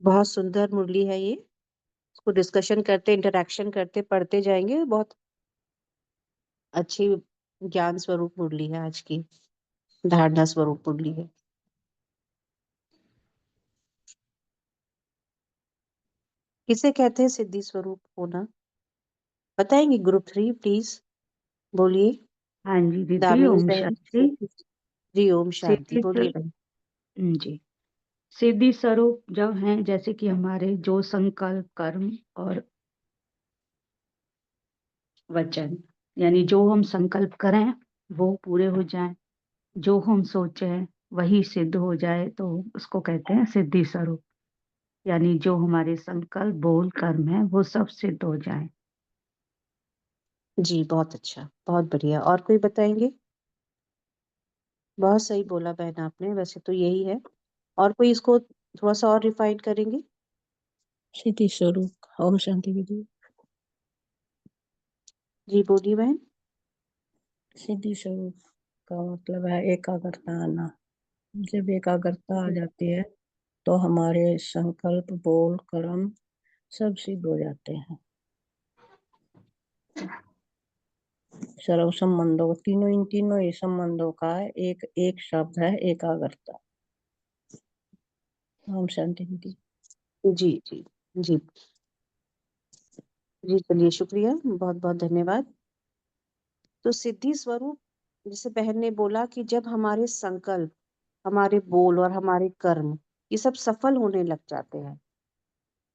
बहुत सुंदर मुरली है ये। इसको डिस्कशन करते, इंटरैक्शन करते, पढ़ते जाएंगे। बहुत अच्छी ज्ञान स्वरूप मुरली है आज की, धारणा स्वरूप मुरली है। किसे कहते हैं सिद्धि स्वरूप होना? बताएंगे ग्रुप 3 प्लीज, बोलिए। हाँ जी दीदी, दामिनी ओम बहन। शांति। जी ओम शांति, सिद्धि बोलिए बहन। जी, सिद्धि स्वरूप जब हैं, जैसे कि हमारे जो संकल्प, कर्म और वचन, यानी जो हम संकल्प करें वो पूरे हो जाएं, जो हम सोचे वही सिद्ध हो जाए, तो उसको कहते हैं सिद्धि स्वरूप। यानी जो हमारे संकल्प, बोल, कर्म है वो सब सिद्ध हो जाए। जी बहुत अच्छा, बहुत बढ़िया। और कोई बताएंगे? बहुत सही बोला बहन आपने, वैसे तो यही है। और कोई इसको थोड़ा सा और रिफाइन करेंगे? सिद्धि स्वरूप। ओम शांति दीदी। जी बोलिए बहन। सिद्धि स्वरूप का मतलब है एकाग्रता आना। जब एकाग्रता आ जाती है तो हमारे संकल्प, बोल, कर्म सब सिद्ध हो जाते हैं। सर्व संबंधों, इन तीनों ही संबंधों का एक एक शब्द है एकाग्रता। ओम शांति दीदी। जी जी जी जी, चलिए शुक्रिया, बहुत बहुत धन्यवाद। तो सिद्धि स्वरूप, जैसे बहन ने बोला कि जब हमारे संकल्प, हमारे बोल और हमारे कर्म ये सब सफल होने लग जाते हैं,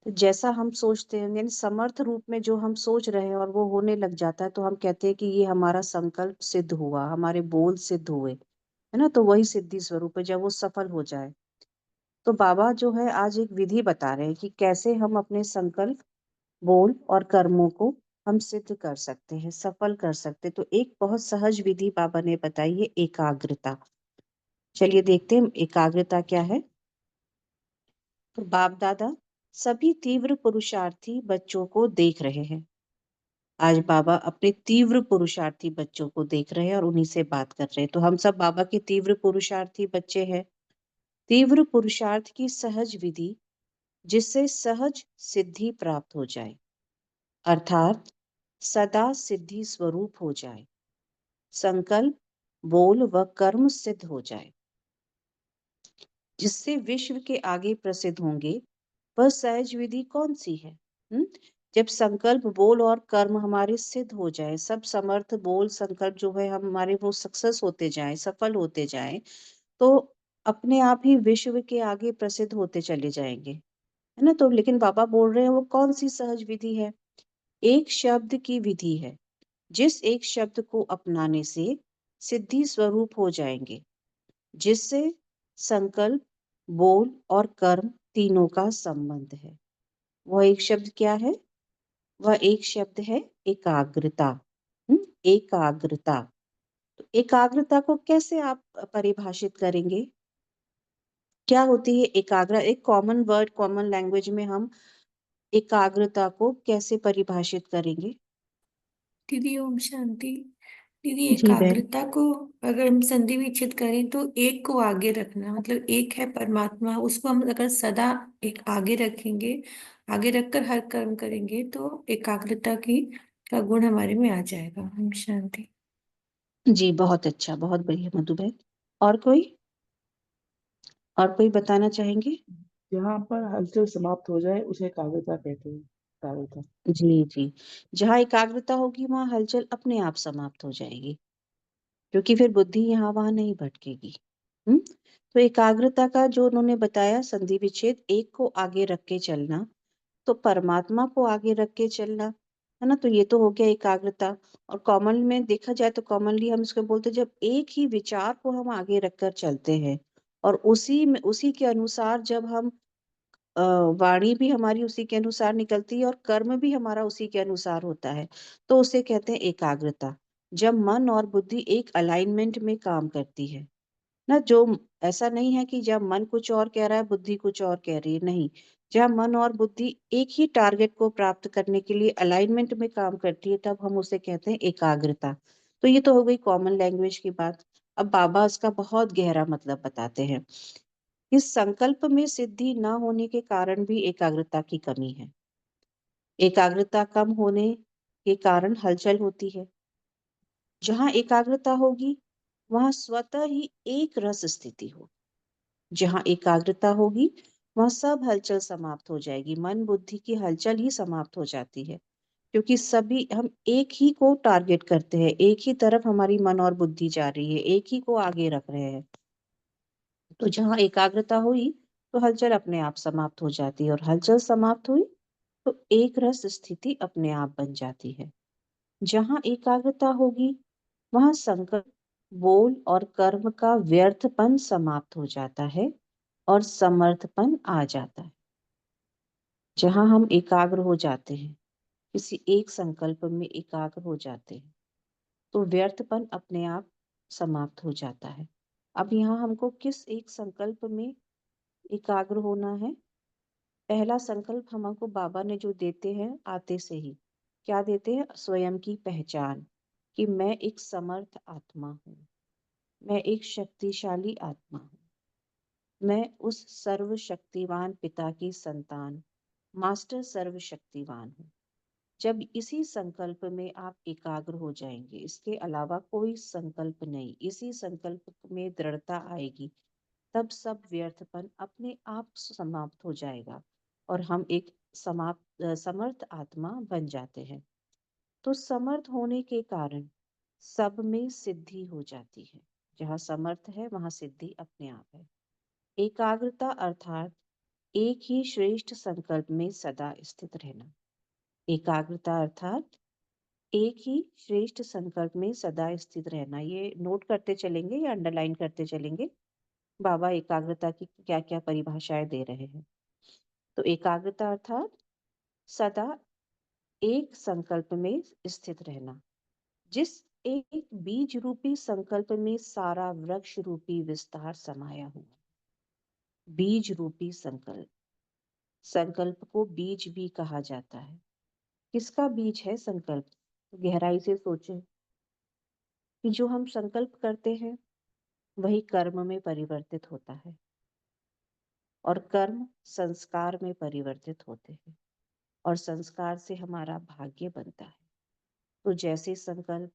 तो जैसा हम सोचते हैं, यानी समर्थ रूप में जो हम सोच रहे हैं और वो होने लग जाता है, तो हम कहते हैं कि ये हमारा संकल्प सिद्ध हुआ, हमारे बोल सिद्ध हुए, है ना। तो वही सिद्धि स्वरूप है, जब वो सफल हो जाए। तो बाबा जो है आज एक विधि बता रहे हैं कि कैसे हम अपने संकल्प, बोल और कर्मों को हम सिद्ध कर सकते हैं, सफल कर सकते हैं। तो एक बहुत सहज विधि बाबा ने बताई है, एकाग्रता। चलिए देखते हैं एकाग्रता क्या है। तो बाप दादा सभी तीव्र पुरुषार्थी बच्चों को देख रहे हैं। आज बाबा अपने तीव्र पुरुषार्थी बच्चों को देख रहे हैं और उन्हीं से बात कर रहे हैं। तो हम सब बाबा के तीव्र पुरुषार्थी बच्चे हैं। तीव्र पुरुषार्थ की सहज विधि, जिससे सहज सिद्धि प्राप्त हो जाए, अर्थात सदा सिद्धि स्वरूप हो जाए, संकल्प, बोल व कर्म सिद्ध हो जाए, जिससे विश्व के आगे प्रसिद्ध होंगे, वह सहज विधि कौन सी है? जब संकल्प, बोल और कर्म हमारे सिद्ध हो जाए, सब समर्थ बोल संकल्प जो है हमारे वो सक्सेस होते जाए, सफल होते जाए, तो अपने आप ही विश्व के आगे प्रसिद्ध होते चले जाएंगे, है ना। तो लेकिन बाबा बोल रहे हैं वो कौन सी सहज विधि है? एक शब्द की विधि है, जिस एक शब्द को अपनाने से सिद्धि स्वरूप हो जाएंगे, जिससे संकल्प, बोल और कर्म तीनों का संबंध है। वह एक शब्द क्या है? वह एक शब्द है एकाग्रता। एकाग्रता। तो एकाग्रता को कैसे आप परिभाषित करेंगे? क्या होती है एकाग्र? एक कॉमन वर्ड, कॉमन लैंग्वेज में हम एकाग्रता को कैसे परिभाषित करेंगे? दीदी ओम शांति। दीदी जी बहन। एकाग्रता को अगर हम संधि विच्छेद करें तो एक को आगे रखना, मतलब एक है परमात्मा, उसको हम अगर सदा एक आगे रखेंगे, आगे रखकर हर कर्म करेंगे, तो एकाग्रता की का गुण हमारे में आ जाएगा। ओम शांति। जी बहुत अच्छा, बहुत बढ़िया मधु बहन। और कोई, और कोई बताना चाहेंगे? जहाँ पर हलचल समाप्त हो जाए उसे एकाग्रता कहते हैं। एकाग्रता। जी जी, जहाँ एकाग्रता होगी वहाँ हलचल अपने आप समाप्त हो जाएगी, क्योंकि फिर बुद्धि यहाँ वहां नहीं भटकेगी। हम्म। तो एकाग्रता का जो उन्होंने बताया संधि विच्छेद, एक को आगे रख के चलना, तो परमात्मा को आगे रख के चलना, है ना। तो ये तो हो गया एकाग्रता। और कॉमन में देखा जाए तो कॉमनली हम इसको बोलते हैं, जब एक ही विचार को हम आगे रखकर चलते हैं और उसी में, उसी के अनुसार जब हम अ, वाणी भी हमारी उसी के अनुसार निकलती है और कर्म भी हमारा उसी के अनुसार होता है, तो उसे कहते हैं एकाग्रता। जब मन और बुद्धि एक अलाइनमेंट में काम करती है ना, जो ऐसा नहीं है कि जब मन कुछ और कह रहा है बुद्धि कुछ और कह रही है, नहीं। जब मन और बुद्धि एक ही टारगेट को प्राप्त करने के लिए अलाइनमेंट में काम करती है, तब हम उसे कहते हैं एकाग्रता। तो ये तो हो गई कॉमन लैंग्वेज की बात। अब बाबा इसका बहुत गहरा मतलब बताते हैं। इस संकल्प में सिद्धि न होने के कारण भी एकाग्रता की कमी है। एकाग्रता कम होने के कारण हलचल होती है। जहाँ एकाग्रता होगी वहाँ स्वतः ही एक रस स्थिति होगी। जहाँ एकाग्रता होगी वहाँ सब हलचल समाप्त हो जाएगी, मन बुद्धि की हलचल ही समाप्त हो जाती है, क्योंकि सभी हम एक ही को टारगेट करते हैं, एक ही तरफ हमारी मन और बुद्धि जा रही है, एक ही को आगे रख रहे हैं। तो जहाँ एकाग्रता हुई तो हलचल अपने आप समाप्त हो जाती है, और हलचल समाप्त हुई तो एक रस स्थिति अपने आप बन जाती है। जहाँ एकाग्रता होगी वहाँ संकल्प, बोल और कर्म का व्यर्थपन समाप्त हो जाता है और समर्थपन आ जाता है। जहाँ हम एकाग्र हो जाते हैं, किसी एक संकल्प में एकाग्र हो जाते हैं, तो व्यर्थपन अपने आप समाप्त हो जाता है। अब यहाँ हमको किस एक संकल्प में एकाग्र होना है? पहला संकल्प हमको बाबा ने जो देते हैं आते से ही, क्या देते हैं? स्वयं की पहचान, कि मैं एक समर्थ आत्मा हूँ, मैं एक शक्तिशाली आत्मा हूँ, मैं उस सर्वशक्तिवान पिता की संतान, मास्टर सर्वशक्तिवान हूँ। जब इसी संकल्प में आप एकाग्र हो जाएंगे, इसके अलावा कोई संकल्प नहीं, इसी संकल्प में दृढ़ता आएगी, तब सब व्यर्थपन अपने आप समाप्त हो जाएगा और हम एक समर्थ आत्मा बन जाते हैं। तो समर्थ होने के कारण सब में सिद्धि हो जाती है। जहाँ समर्थ है वहाँ सिद्धि अपने आप है। एकाग्रता अर्थात एक ही श्रेष्ठ संकल्प में सदा स्थित रहना। एकाग्रता अर्थात एक ही श्रेष्ठ संकल्प में सदा स्थित रहना। ये नोट करते चलेंगे या अंडरलाइन करते चलेंगे, बाबा एकाग्रता की क्या क्या परिभाषाएं दे रहे हैं। तो एकाग्रता अर्थात सदा एक संकल्प में स्थित रहना, जिस एक बीज रूपी संकल्प में सारा वृक्ष रूपी विस्तार समाया हुआ। बीज रूपी संकल्प, संकल्प को बीज भी कहा जाता है। किसका बीज है संकल्प? तो गहराई से सोचें कि जो हम संकल्प करते हैं वही कर्म में परिवर्तित होता है, और कर्म संस्कार में परिवर्तित होते हैं, और संस्कार से हमारा भाग्य बनता है। तो जैसे संकल्प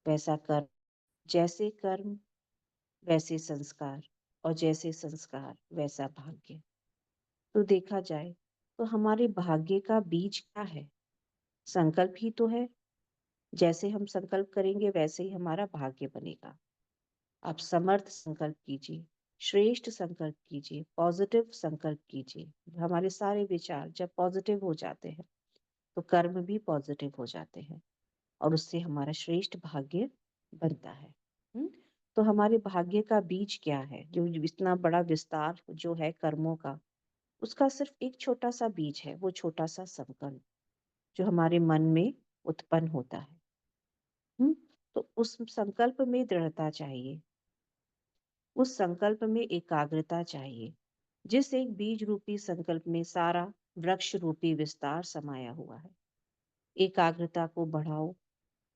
वैसा कर्म, जैसे कर्म वैसे संस्कार, और जैसे संस्कार वैसा भाग्य। तो देखा जाए तो हमारे भाग्य का बीज क्या है? संकल्प ही तो है। जैसे हम संकल्प करेंगे वैसे ही हमारा भाग्य बनेगा। आप समर्थ संकल्प कीजिए, श्रेष्ठ संकल्प कीजिए, पॉजिटिव संकल्प कीजिए। हमारे सारे विचार जब पॉजिटिव हो जाते हैं तो कर्म भी पॉजिटिव हो जाते हैं, और उससे हमारा श्रेष्ठ भाग्य बनता है। तो हमारे भाग्य का बीज क्या है? जो इतना बड़ा विस्तार जो है कर्मों का, उसका सिर्फ एक छोटा सा बीज है, वो छोटा सा संकल्प जो हमारे मन में उत्पन्न होता है। तो उस संकल्प में दृढ़ता चाहिए, उस संकल्प में एकाग्रता चाहिए, जिस एक बीज रूपी संकल्प में सारा वृक्ष रूपी विस्तार समाया हुआ है। एकाग्रता को बढ़ाओ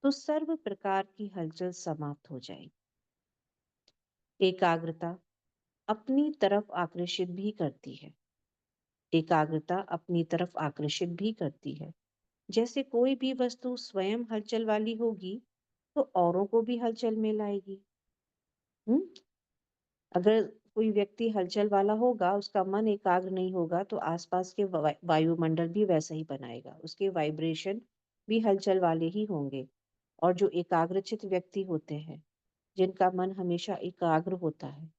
तो सर्व प्रकार की हलचल समाप्त हो जाएगी। एकाग्रता अपनी तरफ आकर्षित भी करती है। एकाग्रता अपनी तरफ आकर्षित भी करती है। जैसे कोई भी वस्तु स्वयं हलचल वाली होगी तो औरों को भी हलचल में लाएगी। अगर कोई व्यक्ति हलचल वाला होगा, उसका मन एकाग्र नहीं होगा, तो आसपास के वायुमंडल भी वैसा ही बनाएगा, उसके वाइब्रेशन भी हलचल वाले ही होंगे। और जो एकाग्रचित व्यक्ति होते हैं, जिनका मन हमेशा एकाग्र होता है,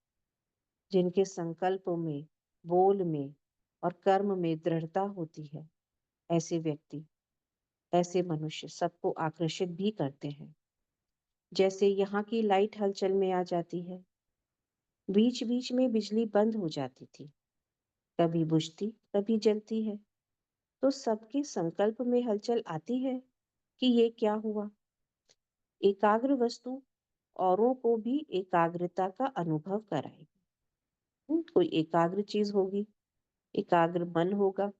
जिनके संकल्पों में, बोल में और कर्म में दृढ़ता होती है, ऐसे व्यक्ति, ऐसे मनुष्य सबको आकर्षित भी करते हैं। जैसे यहाँ की लाइट हलचल में आ जाती है, बीच बीच में बिजली बंद हो जाती थी, कभी बुझती कभी जलती है, तो सबके संकल्प में हलचल आती है कि ये क्या हुआ। एकाग्र वस्तु औरों को भी एकाग्रता का अनुभव कराएगी। कोई एकाग्र चीज होगी, एकाग्र मन होगा,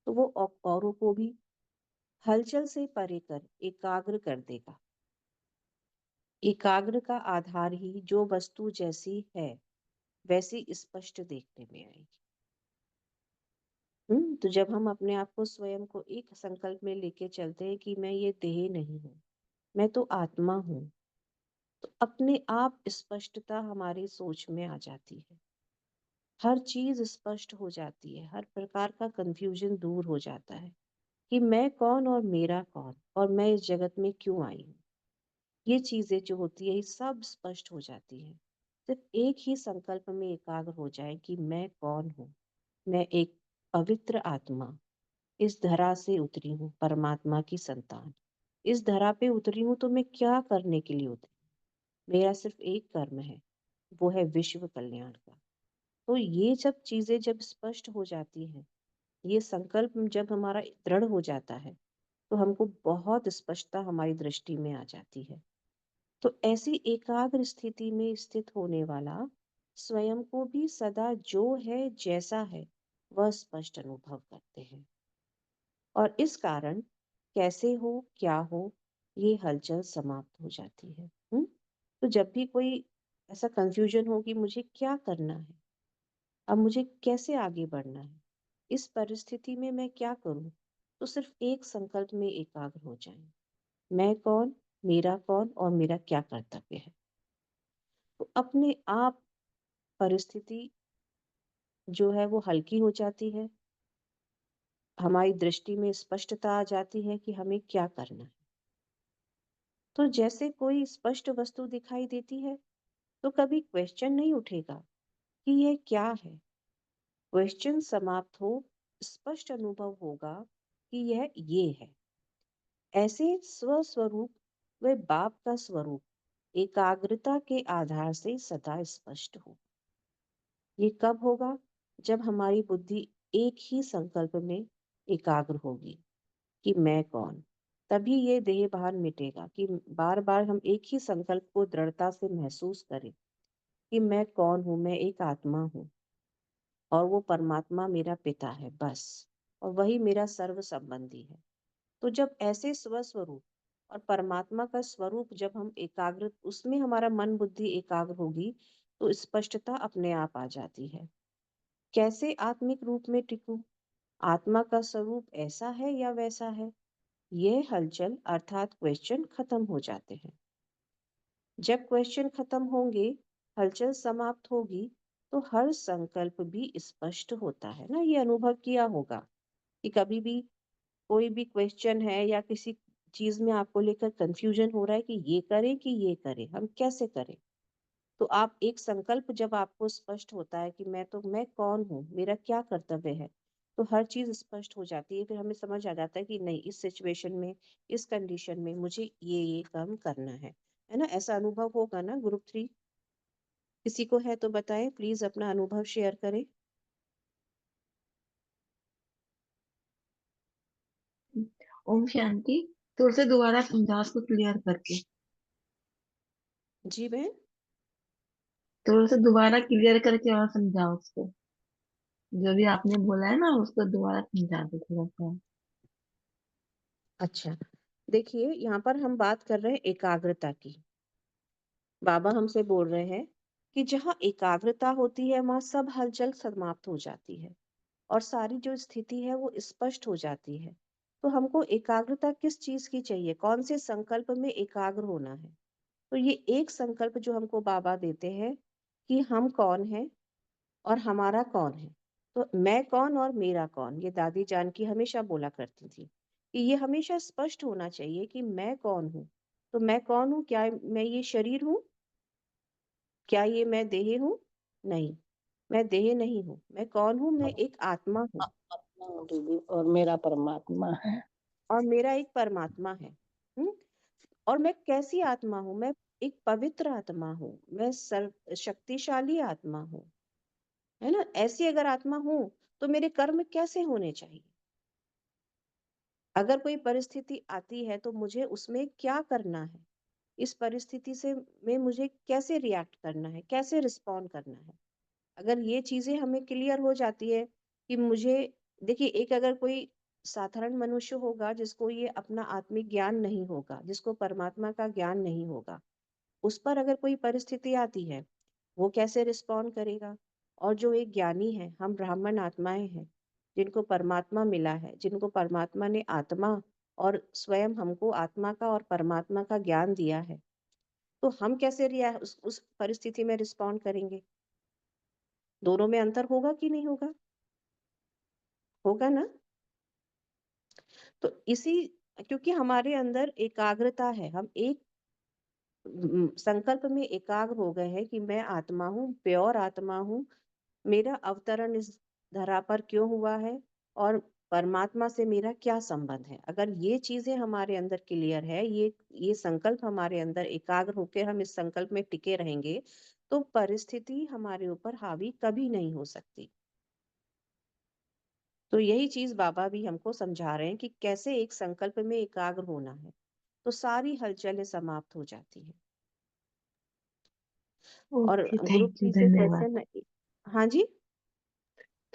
तो वो औरों को भी हलचल से परे कर एकाग्र कर देगा। एकाग्र का आधार ही जो वस्तु जैसी है वैसी स्पष्ट देखने में आएगी। तो जब हम अपने आप को स्वयं को एक संकल्प में लेके चलते हैं कि मैं ये देह नहीं हूँ, मैं तो आत्मा हूँ, तो अपने आप स्पष्टता हमारी सोच में आ जाती है। हर चीज स्पष्ट हो जाती है, हर प्रकार का कंफ्यूजन दूर हो जाता है कि मैं कौन और मेरा कौन और मैं इस जगत में क्यों आई हूँ। ये चीजें जो होती है ये सब स्पष्ट हो जाती है। सिर्फ एक ही संकल्प में एकाग्र हो जाए कि मैं कौन हूँ। मैं एक पवित्र आत्मा इस धरा से उतरी हूँ, परमात्मा की संतान। इस धरा पे उतरी हूँ तो मैं क्या करने के लिए उतरी? मेरा सिर्फ एक कर्म है, वो है विश्व कल्याण का। तो ये सब चीजें जब स्पष्ट हो जाती हैं, ये संकल्प जब हमारा दृढ़ हो जाता है, तो हमको बहुत स्पष्टता हमारी दृष्टि में आ जाती है। तो ऐसी एकाग्र स्थिति में स्थित होने वाला स्वयं को भी सदा जो है जैसा है वह स्पष्ट अनुभव करते हैं। और इस कारण कैसे हो क्या हो ये हलचल समाप्त हो जाती है। तो जब भी कोई ऐसा कंफ्यूजन हो कि मुझे क्या करना है, अब मुझे कैसे आगे बढ़ना है, इस परिस्थिति में मैं क्या करूं, तो सिर्फ एक संकल्प में एकाग्र हो जाएं। मैं कौन, मेरा कौन और मेरा क्या कर्तव्य है। तो अपने आप परिस्थिति जो है वो हल्की हो जाती है, हमारी दृष्टि में स्पष्टता आ जाती है कि हमें क्या करना है। तो जैसे कोई स्पष्ट वस्तु दिखाई देती है तो कभी क्वेश्चन नहीं उठेगा कि यह क्या है। क्वेश्चन समाप्त हो, स्पष्ट अनुभव होगा कि यह ये है। ऐसे स्वस्वरूप व बाप का स्वरूप एकाग्रता के आधार से सदा स्पष्ट हो। ये कब होगा? जब हमारी बुद्धि एक ही संकल्प में एकाग्र होगी कि मैं कौन। तभी ये देह भान मिटेगा कि बार बार हम एक ही संकल्प को दृढ़ता से महसूस करें कि मैं कौन हूँ, मैं एक आत्मा हूँ और वो परमात्मा मेरा पिता है बस, और वही मेरा सर्व संबंधी है। तो जब ऐसे स्वस्वरूप और परमात्मा का स्वरूप जब हम एकाग्र, उसमें हमारा मन बुद्धि एकाग्र होगी, तो स्पष्टता अपने आप आ जाती है। कैसे आत्मिक रूप में टिकूं? आत्मा का स्वरूप ऐसा है या वैसा है? यह हलचल अर्थात क्वेश्चन खत्म हो जाते हैं। जब क्वेश्चन खत्म होंगे, हलचल समाप्त होगी, तो हर संकल्प भी स्पष्ट होता है ना। ये अनुभव किया होगा कि कभी भी कोई भी क्वेश्चन है या किसी चीज में आपको लेकर कंफ्यूजन हो रहा है कि ये करें कि ये करें, हम कैसे करें। तो आप एक संकल्प जब आपको स्पष्ट होता है कि मैं कौन हूँ, मेरा क्या कर्तव्य है, तो हर चीज स्पष्ट हो जाती है। फिर हमें समझ आ जाता है कि नहीं, इस सिचुएशन में, इस कंडीशन में मुझे ये काम करना है ना। ऐसा अनुभव होगा ना ग्रुप 3? किसी को है तो बताएं, प्लीज अपना अनुभव शेयर करें। ओम शांति। थोड़ा सा दोबारा समझाओ उसको क्लियर करके। जी बहन। थोड़ा सा दोबारा क्लियर करके और समझाओ उसको। जो भी आपने बोला है ना उसको दोबारा समझा दो थोड़ा सा। अच्छा, देखिए यहाँ पर हम बात कर रहे हैं एकाग्रता की। बाबा हमसे बोल रहे हैं कि जहाँ एकाग्रता होती है वहां सब हलचल समाप्त हो जाती है और सारी जो स्थिति है वो स्पष्ट हो जाती है। तो हमको एकाग्रता किस चीज की चाहिए, कौन से संकल्प में एकाग्र होना है? तो ये एक संकल्प जो हमको बाबा देते हैं कि हम कौन हैं और हमारा कौन है। तो मैं कौन और मेरा कौन, ये दादी जानकी हमेशा बोला करती थी कि ये हमेशा स्पष्ट होना चाहिए कि मैं कौन हूँ। तो मैं कौन हूँ? क्या मैं ये शरीर हूँ? क्या ये मैं देह हूँ? नहीं, मैं देह नहीं हूँ। मैं कौन हूँ? मैं एक आत्मा हूँ आत्मा हूँ दीदी और मेरा परमात्मा है। और मेरा एक परमात्मा है। हम्म और मैं कैसी आत्मा हूँ? मैं एक पवित्र आत्मा हूँ, मैं सर्व शक्तिशाली आत्मा हूँ, है ना। ऐसी अगर आत्मा हूँ तो मेरे कर्म कैसे होने चाहिए? अगर कोई परिस्थिति आती है तो मुझे उसमें क्या करना है? इस परिस्थिति से में मुझे कैसे रिएक्ट करना है, कैसे रिस्पॉन्ड करना है? अगर ये चीजें हमें क्लियर हो जाती है कि मुझे, देखिए, एक अगर कोई साधारण मनुष्य होगा जिसको ये अपना आत्मिक ज्ञान नहीं होगा, जिसको परमात्मा का ज्ञान नहीं होगा, उस पर अगर कोई परिस्थिति आती है वो कैसे रिस्पॉन्ड करेगा। और जो एक ज्ञानी है, हम ब्राह्मण आत्माएं हैं जिनको परमात्मा मिला है, जिनको परमात्मा ने आत्मा और स्वयं हमको आत्मा का और परमात्मा का ज्ञान दिया है, तो हम कैसे उस परिस्थिति में रिस्पॉन्ड करेंगे। दोनों में अंतर होगा कि नहीं होगा? होगा ना। तो इसी, क्योंकि हमारे अंदर एकाग्रता है, हम एक संकल्प में एकाग्र हो गए हैं कि मैं आत्मा हूँ, प्योर आत्मा हूँ, मेरा अवतरण इस धरा पर क्यों हुआ है और परमात्मा से मेरा क्या संबंध है। अगर ये चीजें हमारे अंदर क्लियर है, ये संकल्प हमारे अंदर एकाग्र होकर हम इस संकल्प में टिके रहेंगे, तो परिस्थिति हमारे ऊपर हावी कभी नहीं हो सकती। तो यही चीज बाबा भी हमको समझा रहे हैं कि कैसे एक संकल्प में एकाग्र होना है, तो सारी हलचलें समाप्त हो जाती है। और ओके, ग्रुप थैंक यू, 3 से धन्यवाद। क्वेश्चन, हाँ जी।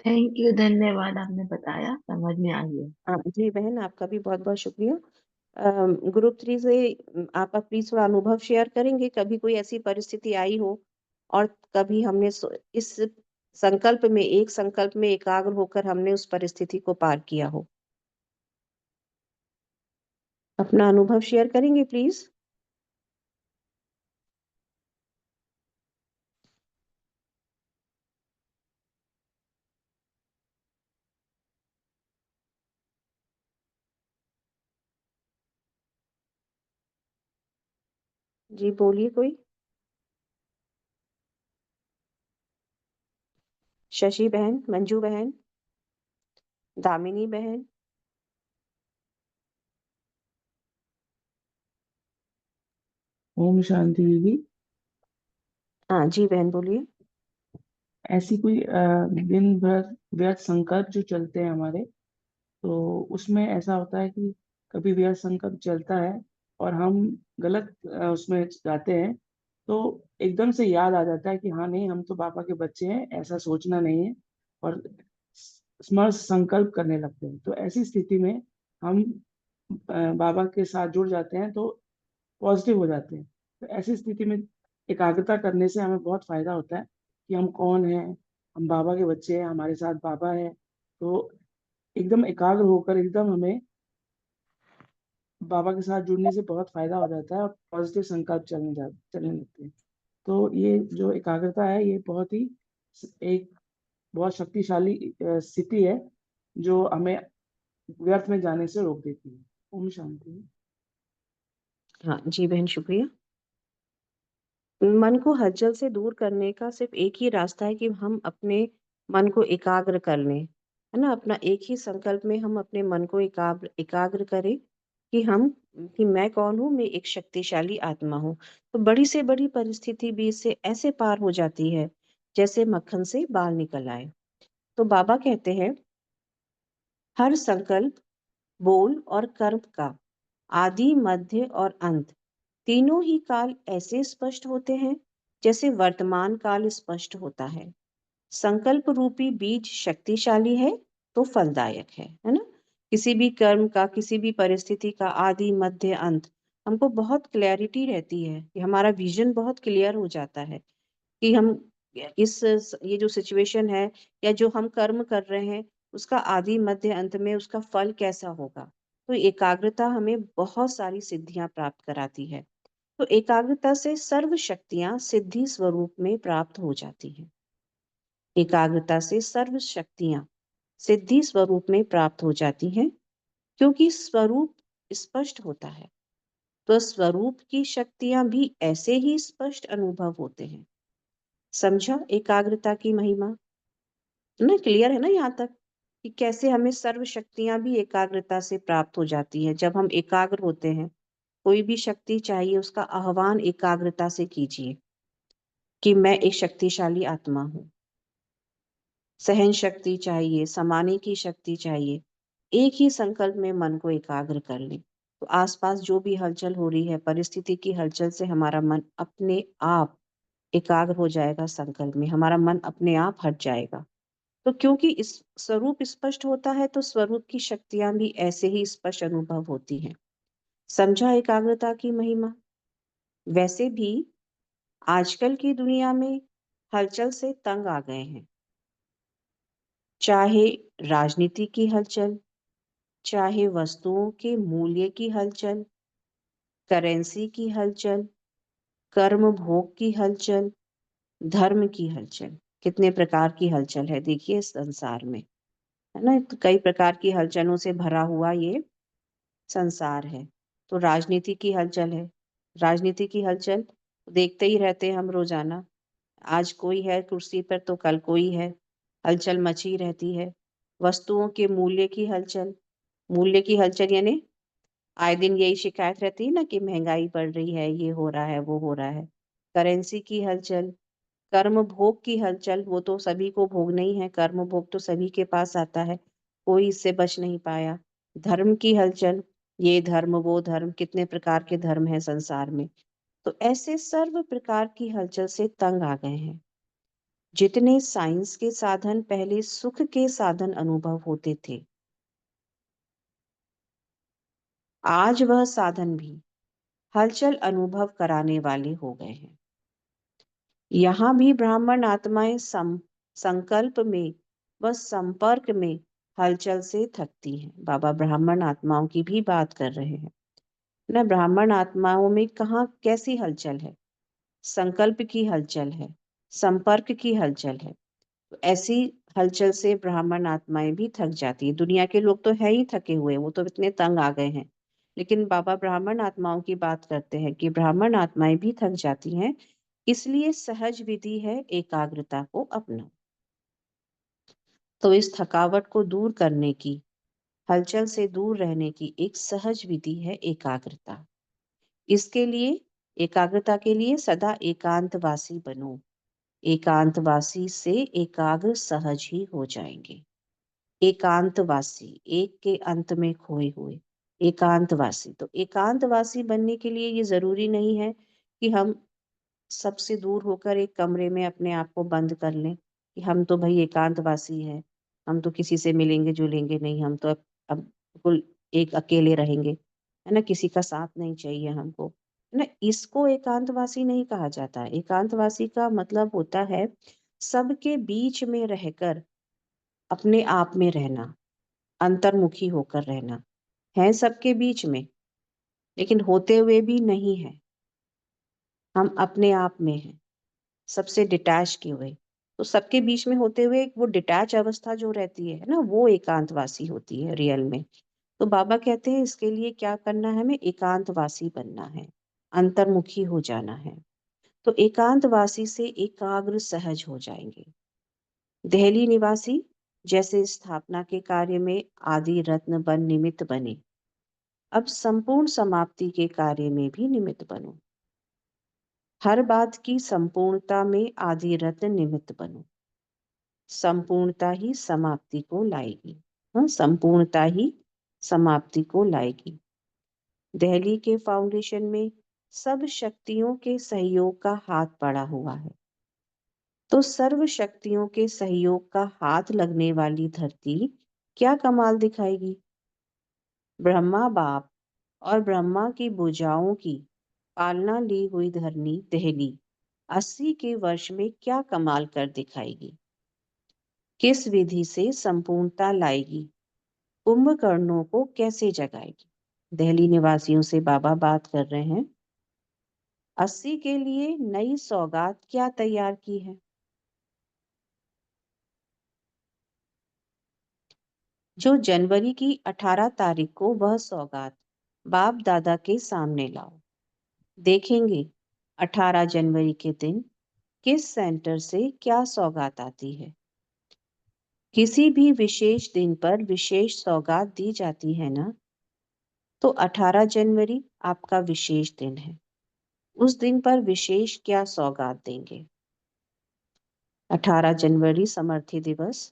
थैंक यू, धन्यवाद, आपने बताया, समझ में आ गया। हाँ जी बहन, आपका भी बहुत बहुत शुक्रिया। ग्रुप 3 से आप प्लीज थोड़ा अनुभव शेयर करेंगे, कभी कोई ऐसी परिस्थिति आई हो और कभी हमने इस संकल्प में, एक संकल्प में एकाग्र होकर हमने उस परिस्थिति को पार किया हो। अपना अनुभव शेयर करेंगे प्लीज। जी बोलिए कोई। शशि बहन, मंजू बहन, दामिनी बहन। ओम शांति दीदी। हाँ जी बहन बोलिए। ऐसी कोई दिन भर व्यर्थ संकल्प जो चलते हैं हमारे, तो उसमें ऐसा होता है कि कभी व्यर्थ संकल्प चलता है और हम गलत उसमें जाते हैं, तो एकदम से याद आ जाता है कि हाँ नहीं, हम तो बाबा के बच्चे हैं, ऐसा सोचना नहीं है, और स्मरण संकल्प करने लगते हैं। तो ऐसी स्थिति में हम बाबा के साथ जुड़ जाते हैं, तो पॉजिटिव हो जाते हैं। तो ऐसी स्थिति में एकाग्रता करने से हमें बहुत फायदा होता है कि हम कौन हैं, हम बाबा के बच्चे हैं, हमारे साथ बाबा है। तो एकदम एकाग्र होकर एकदम हमें बाबा के साथ जुड़ने से बहुत फायदा हो जाता है और पॉजिटिव संकल्प चलने लगते हैं। तो ये जो एकाग्रता है, ये बहुत ही एक बहुत शक्तिशाली स्थिति है जो हमें व्यर्थ में जाने से रोक देती है। ओम शांति। हाँ जी बहन शुक्रिया। मन को हलचल से दूर करने का सिर्फ एक ही रास्ता है कि हम अपने मन को एकाग्र कर लें, है ना। अपना एक ही संकल्प में हम अपने मन को एकाग्र करें कि मैं कौन हूँ, मैं एक शक्तिशाली आत्मा हूँ। तो बड़ी से बड़ी परिस्थिति भी इससे ऐसे पार हो जाती है जैसे मक्खन से बाल निकल आए। तो बाबा कहते हैं, हर संकल्प, बोल और कर्म का आदि, मध्य और अंत, तीनों ही काल ऐसे स्पष्ट होते हैं जैसे वर्तमान काल स्पष्ट होता है। संकल्प रूपी बीज शक्तिशाली है तो फलदायक है ना। किसी भी कर्म का, किसी भी परिस्थिति का आदि, मध्य, अंत हमको बहुत क्लैरिटी रहती है कि हमारा विजन बहुत क्लियर हो जाता है कि हम ये जो सिचुएशन है या जो हम कर्म कर रहे हैं, उसका आदि, मध्य, अंत में उसका फल कैसा होगा। तो एकाग्रता हमें बहुत सारी सिद्धियां प्राप्त कराती है। तो एकाग्रता से सर्व शक्तियां सिद्धि स्वरूप में प्राप्त हो जाती हैं। एकाग्रता से सर्व शक्तियां सिद्धि स्वरूप में प्राप्त हो जाती हैं, क्योंकि स्वरूप स्पष्ट होता है। तो स्वरूप की शक्तियां भी ऐसे ही स्पष्ट अनुभव होते हैं। समझा एकाग्रता की महिमा ना। क्लियर है ना यहाँ तक कि कैसे हमें सर्व शक्तियां भी एकाग्रता से प्राप्त हो जाती है। जब हम एकाग्र होते हैं, कोई भी शक्ति चाहिए, उसका आह्वान एकाग्रता से कीजिए कि मैं एक शक्तिशाली आत्मा हूँ। सहन शक्ति चाहिए, समाने की शक्ति चाहिए, एक ही संकल्प में मन को एकाग्र कर लें, तो आसपास जो भी हलचल हो रही है, परिस्थिति की हलचल से हमारा मन अपने आप एकाग्र हो जाएगा। संकल्प में हमारा मन अपने आप हट जाएगा। तो क्योंकि इस स्वरूप स्पष्ट होता है, तो स्वरूप की शक्तियां भी ऐसे ही स्पष्ट अनुभव होती हैं। समझा एकाग्रता की महिमा। वैसे भी आजकल की दुनिया में हलचल से तंग आ गए हैं, चाहे राजनीति की हलचल, चाहे वस्तुओं के मूल्य की हलचल, करेंसी की हलचल, कर्म भोग की हलचल, धर्म की हलचल। कितने प्रकार की हलचल है देखिए इस संसार में, है ना। तो कई प्रकार की हलचलों से भरा हुआ ये संसार है। तो राजनीति की हलचल है, राजनीति की हलचल देखते ही रहते हैं हम रोजाना। आज कोई है कुर्सी पर तो कल कोई है, हलचल मची रहती है। वस्तुओं के मूल्य की हलचल, मूल्य की हलचल यानी आए दिन यही शिकायत रहती है ना कि महंगाई बढ़ रही है, ये हो रहा है, वो हो रहा है। करेंसी की हलचल, कर्म भोग की हलचल, वो तो सभी को भोगना ही है, कर्म भोग तो सभी के पास आता है, कोई इससे बच नहीं पाया। धर्म की हलचल, ये धर्म वो धर्म, कितने प्रकार के धर्म है संसार में। तो ऐसे सर्व प्रकार की हलचल से तंग आ गए हैं। जितने साइंस के साधन पहले सुख के साधन अनुभव होते थे, आज वह साधन भी हलचल अनुभव कराने वाले हो गए हैं। यहाँ भी ब्राह्मण आत्माएं संकल्प में व संपर्क में हलचल से थकती हैं। बाबा ब्राह्मण आत्माओं की भी बात कर रहे हैं ना। ब्राह्मण आत्माओं में कहाँ कैसी हलचल है? संकल्प की हलचल है, संपर्क की हलचल है। तो ऐसी हलचल से ब्राह्मण आत्माएं भी थक जाती है। दुनिया के लोग तो है ही थके हुए, वो तो इतने तंग आ गए हैं। लेकिन बाबा ब्राह्मण आत्माओं की बात करते हैं कि ब्राह्मण आत्माएं भी थक जाती हैं, इसलिए सहज विधि है एकाग्रता को अपनाओ। तो इस थकावट को दूर करने की, हलचल से दूर रहने की एक सहज विधि है एकाग्रता। इसके लिए, एकाग्रता के लिए सदा एकांतवासी बनो। एकांतवासी से एकाग्र सहज ही हो जाएंगे। एकांतवासी, एक के अंत में खोए हुए, एकांतवासी। तो एकांतवासी बनने के लिए ये जरूरी नहीं है कि हम सबसे दूर होकर एक कमरे में अपने आप को बंद कर लें कि हम तो भाई एकांतवासी हैं, हम तो किसी से मिलेंगे जुलेंगे नहीं, हम तो अब बिल्कुल एक अकेले रहेंगे, है ना, किसी का साथ नहीं चाहिए हमको, है ना। इसको एकांतवासी नहीं कहा जाता। एकांतवासी का मतलब होता है सबके बीच में रहकर अपने आप में रहना, अंतर्मुखी होकर रहना। है सबके बीच में, लेकिन होते हुए भी नहीं है, हम अपने आप में हैं, सबसे डिटैच किए हुए। तो सबके बीच में होते हुए वो डिटैच अवस्था जो रहती है ना, वो एकांतवासी होती है रियल में। तो बाबा कहते हैं इसके लिए क्या करना है, हमें एकांतवासी बनना है, अंतर्मुखी हो जाना है। तो एकांतवासी से एकाग्र सहज हो जाएंगे। दिल्ली निवासी जैसे स्थापना के कार्य में आदि रत्न बन निमित्त बने, अब संपूर्ण समाप्ति के कार्य में भी निमित्त बनो। हर बात की संपूर्णता में आदि रत्न निमित्त बनो। संपूर्णता ही समाप्ति को लाएगी। हाँ, संपूर्णता ही समाप्ति को लाएगी। दिल्ली के फाउंडेशन में सब शक्तियों के सहयोग का हाथ पड़ा हुआ है। तो सर्व शक्तियों के सहयोग का हाथ लगने वाली धरती क्या कमाल दिखाएगी। ब्रह्मा बाप और ब्रह्मा की भुजाओं की पालना ली हुई धरनी दिल्ली 80 के वर्ष में क्या कमाल कर दिखाएगी। किस विधि से संपूर्णता लाएगी, कुंभकर्णों को कैसे जगाएगी। दिल्ली निवासियों से बाबा बात कर रहे हैं। 80 के लिए नई सौगात क्या तैयार की है। जो जनवरी की 18 तारीख को वह सौगात बाप दादा के सामने लाओ। देखेंगे 18 जनवरी के दिन किस सेंटर से क्या सौगात आती है। किसी भी विशेष दिन पर विशेष सौगात दी जाती है ना। तो 18 जनवरी आपका विशेष दिन है, उस दिन पर विशेष क्या सौगात देंगे। 18 जनवरी समर्थी दिवस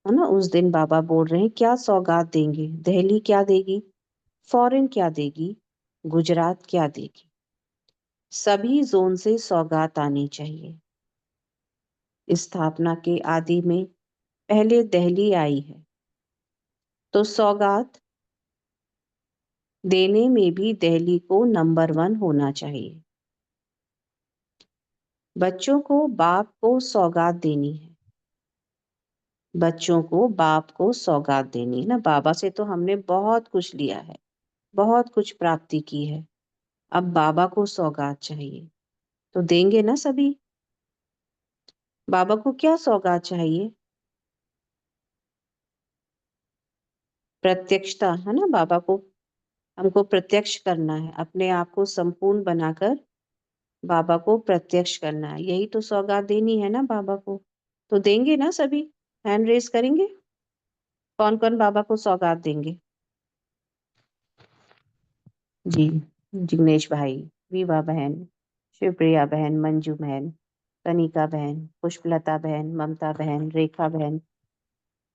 है ना, उस दिन बाबा बोल रहे हैं क्या सौगात देंगे। दिल्ली क्या देगी, फॉरेन क्या देगी, गुजरात क्या देगी। सभी जोन से सौगात आनी चाहिए। स्थापना के आदि में पहले दिल्ली आई है, तो सौगात देने में भी दिल्ली को नंबर 1 होना चाहिए। बच्चों को बाप को सौगात देनी है। बच्चों को बाप को सौगात देनी है ना। बाबा से तो हमने बहुत कुछ लिया है, बहुत कुछ प्राप्ति की है। अब बाबा को सौगात चाहिए, तो देंगे ना सभी। बाबा को क्या सौगात चाहिए? प्रत्यक्षता, है ना। बाबा को हमको प्रत्यक्ष करना है, अपने आप को संपूर्ण बनाकर बाबा को प्रत्यक्ष करना है। यही तो सौगात देनी है ना बाबा को। तो देंगे ना सभी? हैंड रेस करेंगे, कौन कौन बाबा को सौगात देंगे? जी, जिग्नेश भाई, विभा बहन, शिवप्रिया बहन, मंजू बहन, कनिका बहन, पुष्पलता बहन, ममता बहन, रेखा बहन,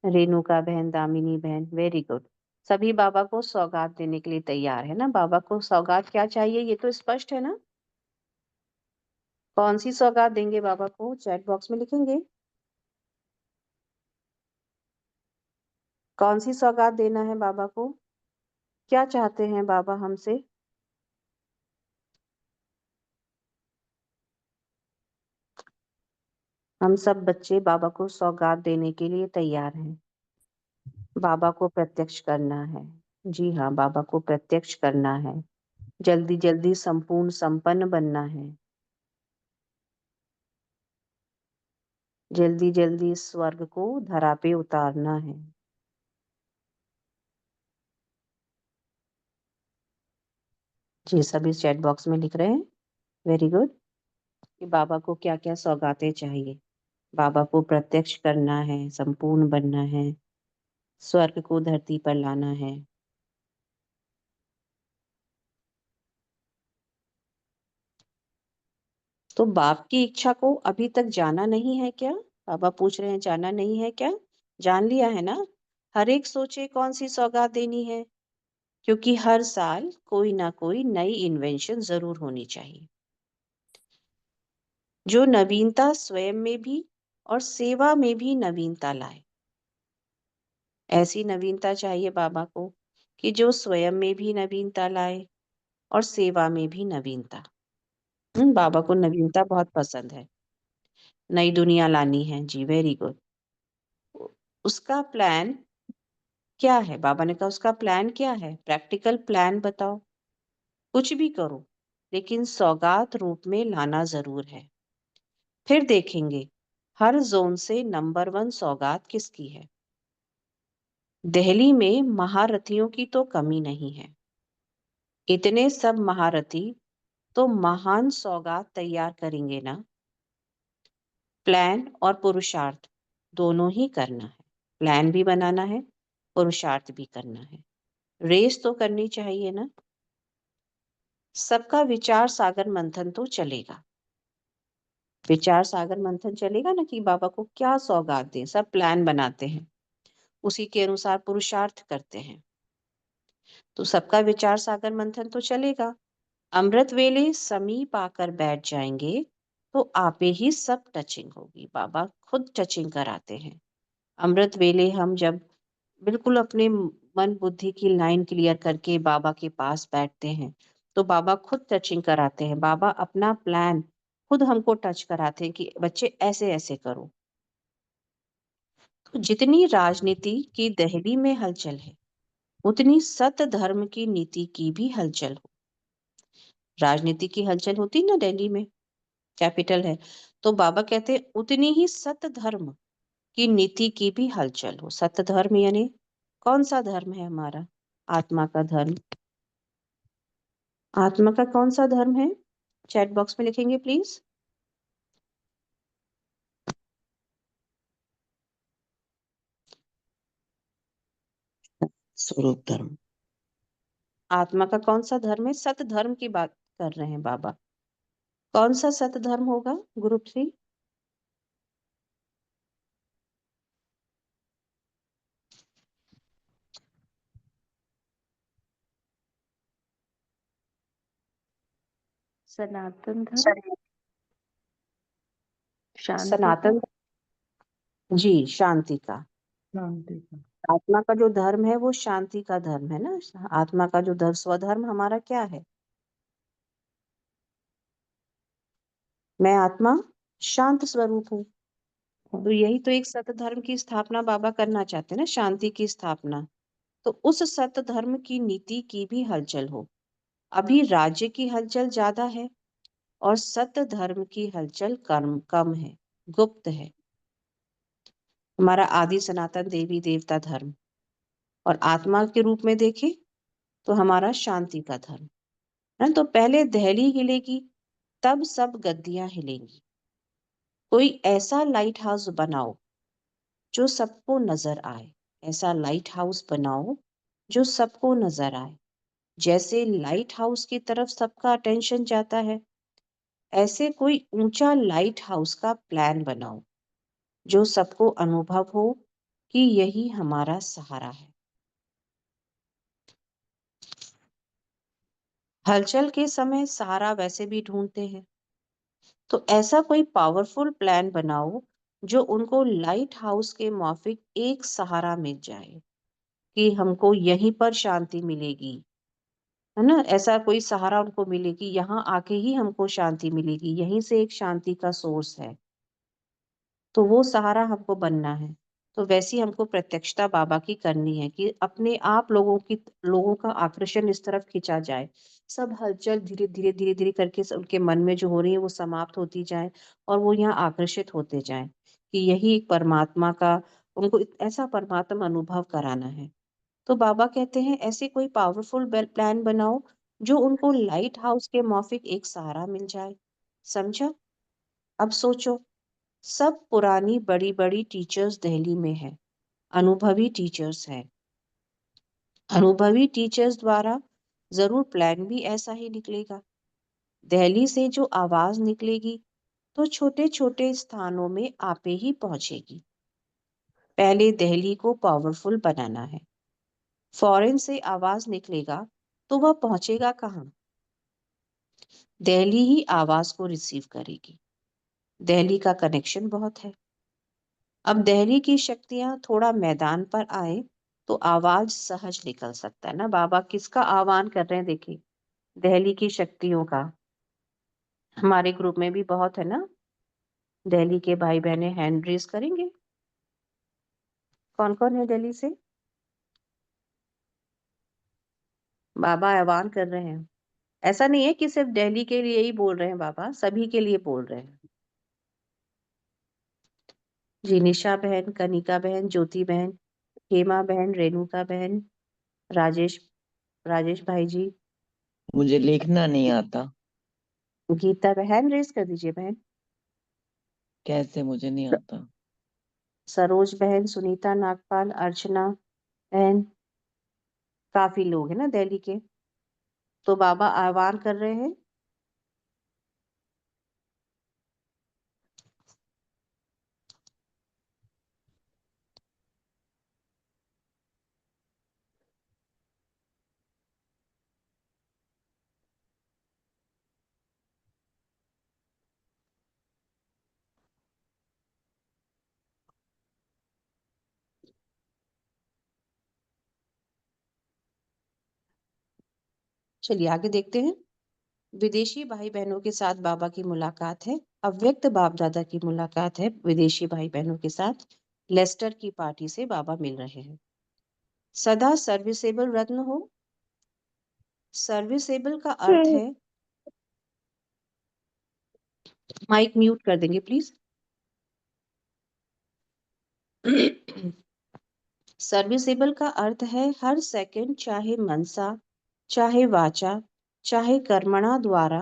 रेणुका बहन, दामिनी बहन। Very good. सभी बाबा को सौगात देने के लिए तैयार है ना। बाबा को सौगात क्या चाहिए, ये तो स्पष्ट है ना। कौन सी सौगात देंगे बाबा को? चैट बॉक्स में लिखेंगे। कौन सी सौगात देना है बाबा को? क्या चाहते हैं बाबा हमसे? हम सब बच्चे बाबा को सौगात देने के लिए तैयार हैं। बाबा को प्रत्यक्ष करना है। जी हाँ, बाबा को प्रत्यक्ष करना है। जल्दी जल्दी संपूर्ण संपन्न बनना है। जल्दी जल्दी स्वर्ग को धरा पे उतारना है। जी, सभी चैट बॉक्स में लिख रहे हैं। Very good. कि बाबा को क्या क्या सौगातें चाहिए। बाबा को प्रत्यक्ष करना है, संपूर्ण बनना है, स्वर्ग को धरती पर लाना है। तो बाप की इच्छा को अभी तक जाना नहीं है क्या? बाबा पूछ रहे हैं, जाना नहीं है क्या? जान लिया है ना। हर एक सोचे कौन सी सौगात देनी है, क्योंकि हर साल कोई ना कोई नई इन्वेंशन जरूर होनी चाहिए, जो नवीनता स्वयं में भी और सेवा में भी नवीनता लाए। ऐसी नवीनता चाहिए बाबा को कि जो स्वयं में भी नवीनता लाए और सेवा में भी नवीनता। बाबा को नवीनता बहुत पसंद है। नई दुनिया लानी है। जी, वेरी गुड। उसका प्लान क्या है? बाबा ने कहा उसका प्लान क्या है? प्रैक्टिकल प्लान बताओ। कुछ भी करो, लेकिन सौगात रूप में लाना जरूर है। फिर देखेंगे हर जोन से नंबर 1 सौगात किसकी है। दिल्ली में महारथियों की तो कमी नहीं है। इतने सब महारथी तो महान सौगात तैयार करेंगे ना। प्लान और पुरुषार्थ दोनों ही करना है। प्लान भी बनाना है, पुरुषार्थ भी करना है। रेस तो करनी चाहिए ना। सबका विचार सागर मंथन तो चलेगा। विचार सागर मंथन चलेगा ना कि बाबा को क्या सौगात दें। सब प्लान बनाते हैं, उसी के अनुसार पुरुषार्थ करते हैं। तो सबका विचार सागर मंथन तो चलेगा। अमृत वेले समीप आकर बैठ जाएंगे तो आपे ही सब टचिंग होगी। बाबा खुद टचिंग कराते हैं। अमृत वेले हम जब बिल्कुल अपने मन बुद्धि की लाइन क्लियर करके बाबा के पास बैठते हैं, तो बाबा खुद टचिंग कराते हैं। बाबा अपना प्लान खुद हमको टच कराते हैं कि बच्चे ऐसे ऐसे करो। तो जितनी राजनीति की दहली में हलचल है, उतनी सत धर्म की नीति की भी हलचल हो। राजनीति की हलचल होती ना, दिल्ली में कैपिटल है, तो बाबा कहते हैं उतनी ही सत धर्म की नीति की भी हलचल हो। सत धर्म यानी कौन सा धर्म है हमारा? आत्मा का धर्म। आत्मा का कौन सा धर्म है? चैट बॉक्स में लिखेंगे प्लीज। स्वरूप धर्म। आत्मा का कौन सा धर्म है? सत धर्म की बात कर रहे हैं बाबा। कौन सा सत धर्म होगा ग्रुप 3? सनातन धर्म, शांति का, सनातन। जी, शांति का। शांति का। आत्मा का जो धर्म है वो शांति का धर्म है ना। आत्मा का जो धर्म, स्वधर्म हमारा क्या है? मैं आत्मा शांत स्वरूप हूँ। तो यही तो एक सत धर्म की स्थापना बाबा करना चाहते हैं ना, शांति की स्थापना। तो उस सत धर्म की नीति की भी हलचल हो। अभी राज्य की हलचल ज्यादा है और सत धर्म की हलचल कम है, गुप्त है। हमारा आदि सनातन देवी देवता धर्म, और आत्मा के रूप में देखें तो हमारा शांति का धर्म है। तो पहले दहली हिलेगी, तब सब गद्दियां हिलेंगी। कोई ऐसा लाइट हाउस बनाओ जो सबको नजर आए। ऐसा लाइट हाउस बनाओ जो सबको नजर आए। जैसे लाइट हाउस की तरफ सबका अटेंशन जाता है, ऐसे कोई ऊंचा लाइट हाउस का प्लान बनाओ जो सबको अनुभव हो कि यही हमारा सहारा है। हलचल के समय सहारा वैसे भी ढूंढते हैं, तो ऐसा कोई पावरफुल प्लान बनाओ जो उनको लाइट हाउस के माफिक एक सहारा मिल जाए कि हमको यहीं पर शांति मिलेगी, है ना। ऐसा कोई सहारा उनको मिले कि यहाँ आके ही हमको शांति मिलेगी, यहीं से एक शांति का सोर्स है। तो वो सहारा हमको बनना है। तो वैसी हमको प्रत्यक्षता बाबा की करनी है कि अपने आप लोगों का आकर्षण इस तरफ खिंचा जाए। सब हलचल धीरे धीरे धीरे धीरे करके उनके मन में जो हो रही है वो समाप्त होती जाए और वो यहाँ आकर्षित होते जाएं कि यही एक परमात्मा का, उनको ऐसा परमात्मा अनुभव कराना है। तो बाबा कहते हैं ऐसे कोई पावरफुल प्लान बनाओ जो उनको लाइट हाउस के मौफिक एक सहारा मिल जाए। समझा? अब सोचो, सब पुरानी बड़ी बड़ी टीचर्स दिल्ली में है, अनुभवी टीचर्स हैं। अनुभवी टीचर्स द्वारा जरूर प्लान भी ऐसा ही निकलेगा। दिल्ली से जो आवाज निकलेगी तो छोटे छोटे स्थानों में आपे ही पहुंचेगी। पहले दिल्ली को पावरफुल बनाना है। फॉरेन से आवाज निकलेगा तो वह पहुंचेगा कहाँ? दिल्ली ही आवाज को रिसीव करेगी। दिल्ली का कनेक्शन बहुत है। अब दिल्ली की शक्तियां थोड़ा मैदान पर आए तो आवाज सहज निकल सकता है ना। बाबा किसका आह्वान कर रहे हैं, देखिए, दिल्ली की शक्तियों का। हमारे ग्रुप में भी बहुत है ना, दिल्ली के भाई बहने, हैंड रेज करेंगे। कौन कौन है दिल्ली से? बाबा आह्वान कर रहे हैं। ऐसा नहीं है कि सिर्फ दिल्ली के लिए ही बोल रहे हैं, बाबा सभी के लिए बोल रहे हैं। जी, निशा बहन, कनिका बहन, ज्योति बहन, हेमा बहन, रेणुका बहन, राजेश राजेश भाई जी, मुझे लिखना नहीं आता। गीता बहन, रेज कर दीजिए बहन। कैसे? मुझे नहीं आता। सरोज बहन, सुनीता नागपाल, अर्चना बहन, काफी लोग हैं ना दिल्ली के। तो बाबा आह्वान कर रहे हैं। चलिए आगे देखते हैं। विदेशी भाई बहनों के साथ बाबा की मुलाकात है। अव्यक्त बाप दादा की मुलाकात है विदेशी भाई बहनों के साथ। लेस्टर की पार्टी से बाबा मिल रहे हैं। सदा सर्विसेबल रत्न हो। सर्विसेबल का अर्थ है, माइक म्यूट कर देंगे प्लीज। सर्विसेबल का अर्थ है हर सेकंड, चाहे मनसा, चाहे वाचा, चाहे कर्मणा द्वारा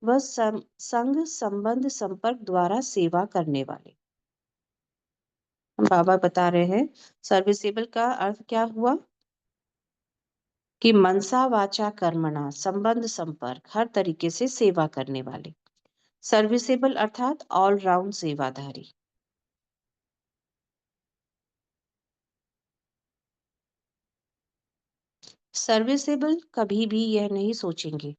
व संग संबंध संपर्क द्वारा सेवा करने वाले। हम बाबा बता रहे हैं सर्विसेबल का अर्थ क्या हुआ कि मनसा वाचा कर्मणा, संबंध संपर्क, हर तरीके से सेवा करने वाले। सर्विसेबल अर्थात ऑलराउंड सेवाधारी। सर्विसेबल कभी भी यह नहीं सोचेंगे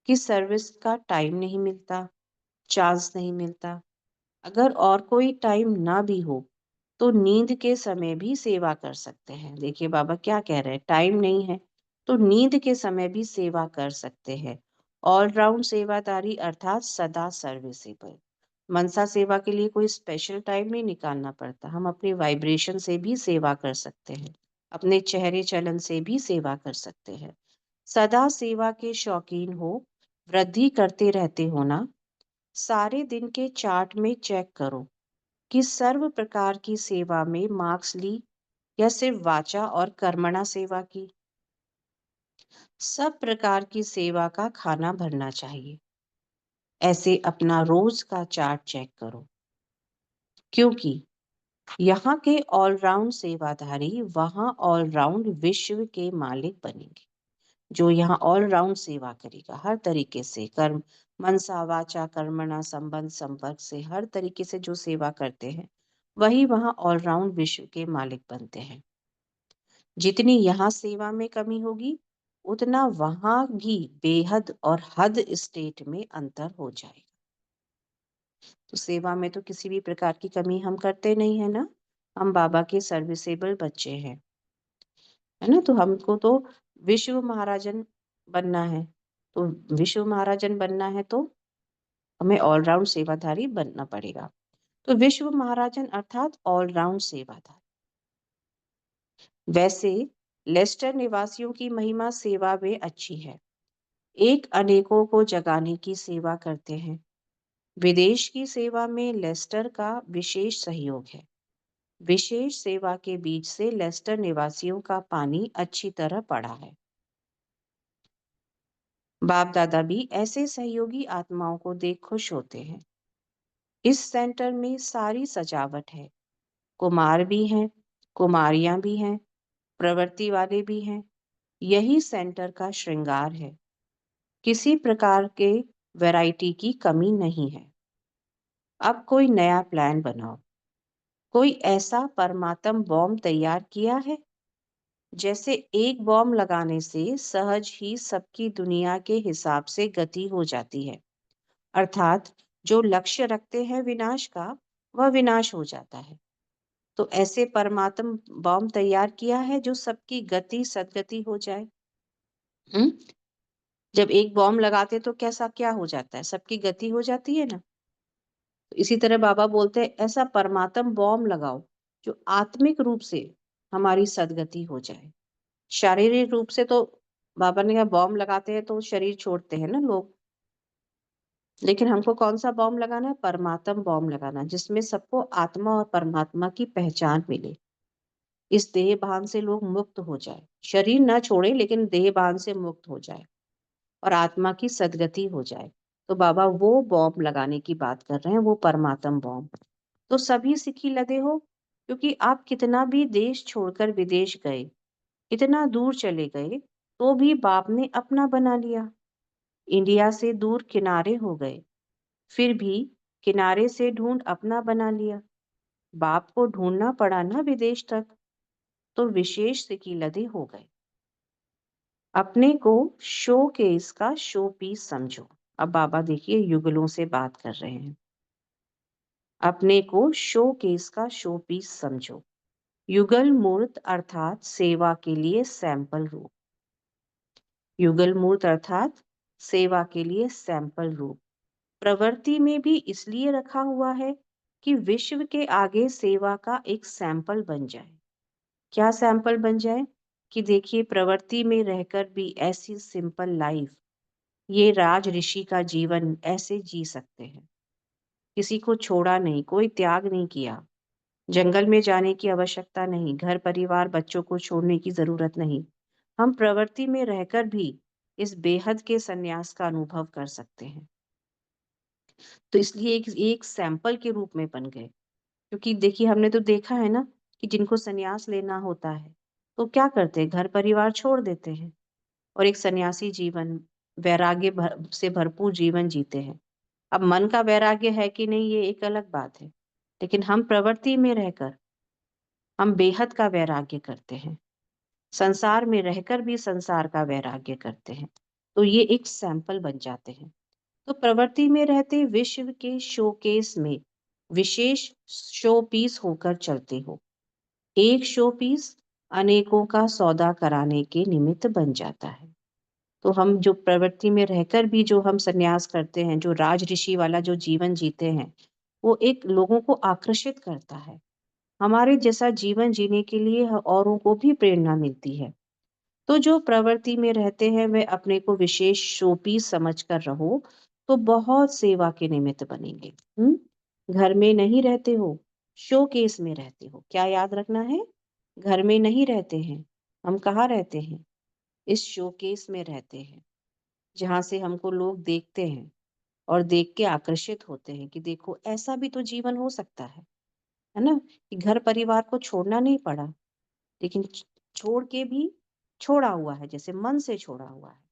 कि सर्विस का टाइम नहीं मिलता, चांस नहीं मिलता। अगर और कोई टाइम ना भी हो तो नींद के समय भी सेवा कर सकते हैं। देखिए बाबा क्या कह रहे हैं, टाइम नहीं है तो नींद के समय भी सेवा कर सकते हैं। ऑलराउंड सेवादारी अर्थात सदा सर्विसेबल। मनसा सेवा के लिए कोई स्पेशल टाइम नहीं निकालना पड़ता, हम अपनी वाइब्रेशन से भी सेवा कर सकते हैं, अपने चेहरे चलन से भी सेवा कर सकते हैं। सदा सेवा के शौकीन हो, वृद्धि करते रहते हो ना। सारे दिन के चार्ट में चेक करो कि सर्व प्रकार की सेवा में मार्क्स ली या सिर्फ वाचा और कर्मणा सेवा की। सब प्रकार की सेवा का खाना भरना चाहिए। ऐसे अपना रोज का चार्ट चेक करो, क्योंकि यहाँ के ऑलराउंड सेवाधारी वहाँ ऑलराउंड विश्व के मालिक बनेंगे। जो यहाँ ऑलराउंड सेवा करेगा, हर तरीके से कर्म, मनसा वाचा कर्मणा संबंध संपर्क से हर तरीके से जो सेवा करते हैं, वही वहाँ ऑलराउंड विश्व के मालिक बनते हैं। जितनी यहाँ सेवा में कमी होगी, उतना वहाँ भी बेहद और हद स्टेट में अंतर हो जाएगा। तो सेवा में तो किसी भी प्रकार की कमी हम करते नहीं है ना, हम बाबा के सर्विसेबल बच्चे हैं, है ना। तो हमको तो विश्व महाराजन बनना है, तो विश्व महाराजन बनना है तो हमें ऑलराउंड सेवाधारी बनना पड़ेगा। तो विश्व महाराजन अर्थात ऑलराउंड सेवाधारी। वैसे लेस्टर निवासियों की महिमा सेवा में अच्छी है, एक अनेकों को जगाने की सेवा करते हैं। विदेश की सेवा में लेस्टर का विशेष सहयोग है। विशेष सेवा के बीच से लेस्टर निवासियों का पानी अच्छी तरह पड़ा है। बाप दादा भी ऐसे सहयोगी आत्माओं को देख खुश होते हैं। इस सेंटर में सारी सजावट है, कुमार भी हैं, कुमारियां भी हैं, प्रवृत्ति वाले भी हैं। यही सेंटर का श्रृंगार है। किसी प्रकार के वैरायटी की कमी नहीं है। अब कोई नया प्लान बनाओ। कोई ऐसा परमात्म बॉम्ब तैयार किया है? जैसे एक बॉम्ब लगाने से सहज ही सबकी दुनिया के हिसाब से गति हो जाती है, अर्थात जो लक्ष्य रखते हैं विनाश का, वह विनाश हो जाता है। तो ऐसे परमात्म बॉम्ब तैयार किया है जो सबकी गति सदगति हो जाए। जब एक बॉम्ब लगाते तो कैसा क्या हो जाता है, सबकी गति हो जाती है ना। तो इसी तरह बाबा बोलते हैं ऐसा परमात्म बॉम्ब लगाओ जो आत्मिक रूप से हमारी सदगति हो जाए। शारीरिक रूप से तो बाबा ने कहा बॉम्ब लगाते हैं तो शरीर छोड़ते हैं ना लोग, लेकिन हमको कौन सा बॉम्ब लगाना है? परमात्म बॉम्ब लगाना, जिसमें सबको आत्मा और परमात्मा की पहचान मिले। इस देह भान से लोग मुक्त हो जाए, शरीर ना छोड़े लेकिन देह भान से मुक्त हो जाए और आत्मा की सदगति हो जाए। तो बाबा वो बॉम्ब लगाने की बात कर रहे हैं, वो परमात्म बॉम्ब। तो सभी सिक्खी लदे हो, क्योंकि आप कितना भी देश छोड़कर विदेश गए, इतना दूर चले गए, तो भी बाप ने अपना बना लिया। इंडिया से दूर किनारे हो गए, फिर भी किनारे से ढूंढ अपना बना लिया। बाप को ढूंढना पड़ा ना विदेश तक, तो विशेष सिक्की लदे हो गए। अपने को शो केस का शो पीस समझो। अब बाबा देखिए युगलों से बात कर रहे हैं। अपने को शो केस का शो पीस समझो। युगल मूर्त अर्थात सेवा के लिए सैंपल रूप। युगल मूर्त अर्थात सेवा के लिए सैंपल रूप प्रवृत्ति में भी इसलिए रखा हुआ है कि विश्व के आगे सेवा का एक सैंपल बन जाए। क्या सैंपल बन जाए? कि देखिए प्रवृत्ति में रहकर भी ऐसी सिंपल लाइफ, ये राज ऋषि का जीवन ऐसे जी सकते हैं। किसी को छोड़ा नहीं, कोई त्याग नहीं किया, जंगल में जाने की आवश्यकता नहीं, घर परिवार बच्चों को छोड़ने की जरूरत नहीं। हम प्रवृत्ति में रहकर भी इस बेहद के संन्यास का अनुभव कर सकते हैं। तो इसलिए एक सैंपल के रूप में बन गए। क्योंकि देखिए हमने तो देखा है ना कि जिनको संन्यास लेना होता है तो क्या करते हैं, घर परिवार छोड़ देते हैं और एक सन्यासी जीवन, से भरपूर जीवन जीते हैं। अब मन का वैराग्य है कि नहीं ये एक अलग बात है, लेकिन हम प्रवृत्ति में रहकर हम बेहद का वैराग्य करते हैं, संसार में रहकर भी संसार का वैराग्य करते हैं। तो ये एक सैंपल बन जाते हैं। तो प्रवृत्ति में रहते विश्व के शोकेस में विशेष शो पीस होकर चलते हो। एक शो पीस अनेकों का सौदा कराने के निमित्त बन जाता है। तो हम जो प्रवृत्ति में रहकर भी जो हम संन्यास करते हैं, जो राज ऋषि वाला जो जीवन जीते हैं, वो एक लोगों को आकर्षित करता है। हमारे जैसा जीवन जीने के लिए औरों को भी प्रेरणा मिलती है। तो जो प्रवृत्ति में रहते हैं वे अपने को विशेष शोपीस समझकर रहो, तो बहुत सेवा के निमित्त बनेंगे। घर में नहीं रहते हो, शोकेस में रहते हो। क्या याद रखना है? घर में नहीं रहते हैं, हम कहाँ रहते हैं? इस शोकेस में रहते हैं, जहाँ से हमको लोग देखते हैं और देख के आकर्षित होते हैं कि देखो ऐसा भी तो जीवन हो सकता है ना? कि घर परिवार को छोड़ना नहीं पड़ा, लेकिन छोड़ के भी छोड़ा हुआ है, जैसे मन से छोड़ा हुआ है।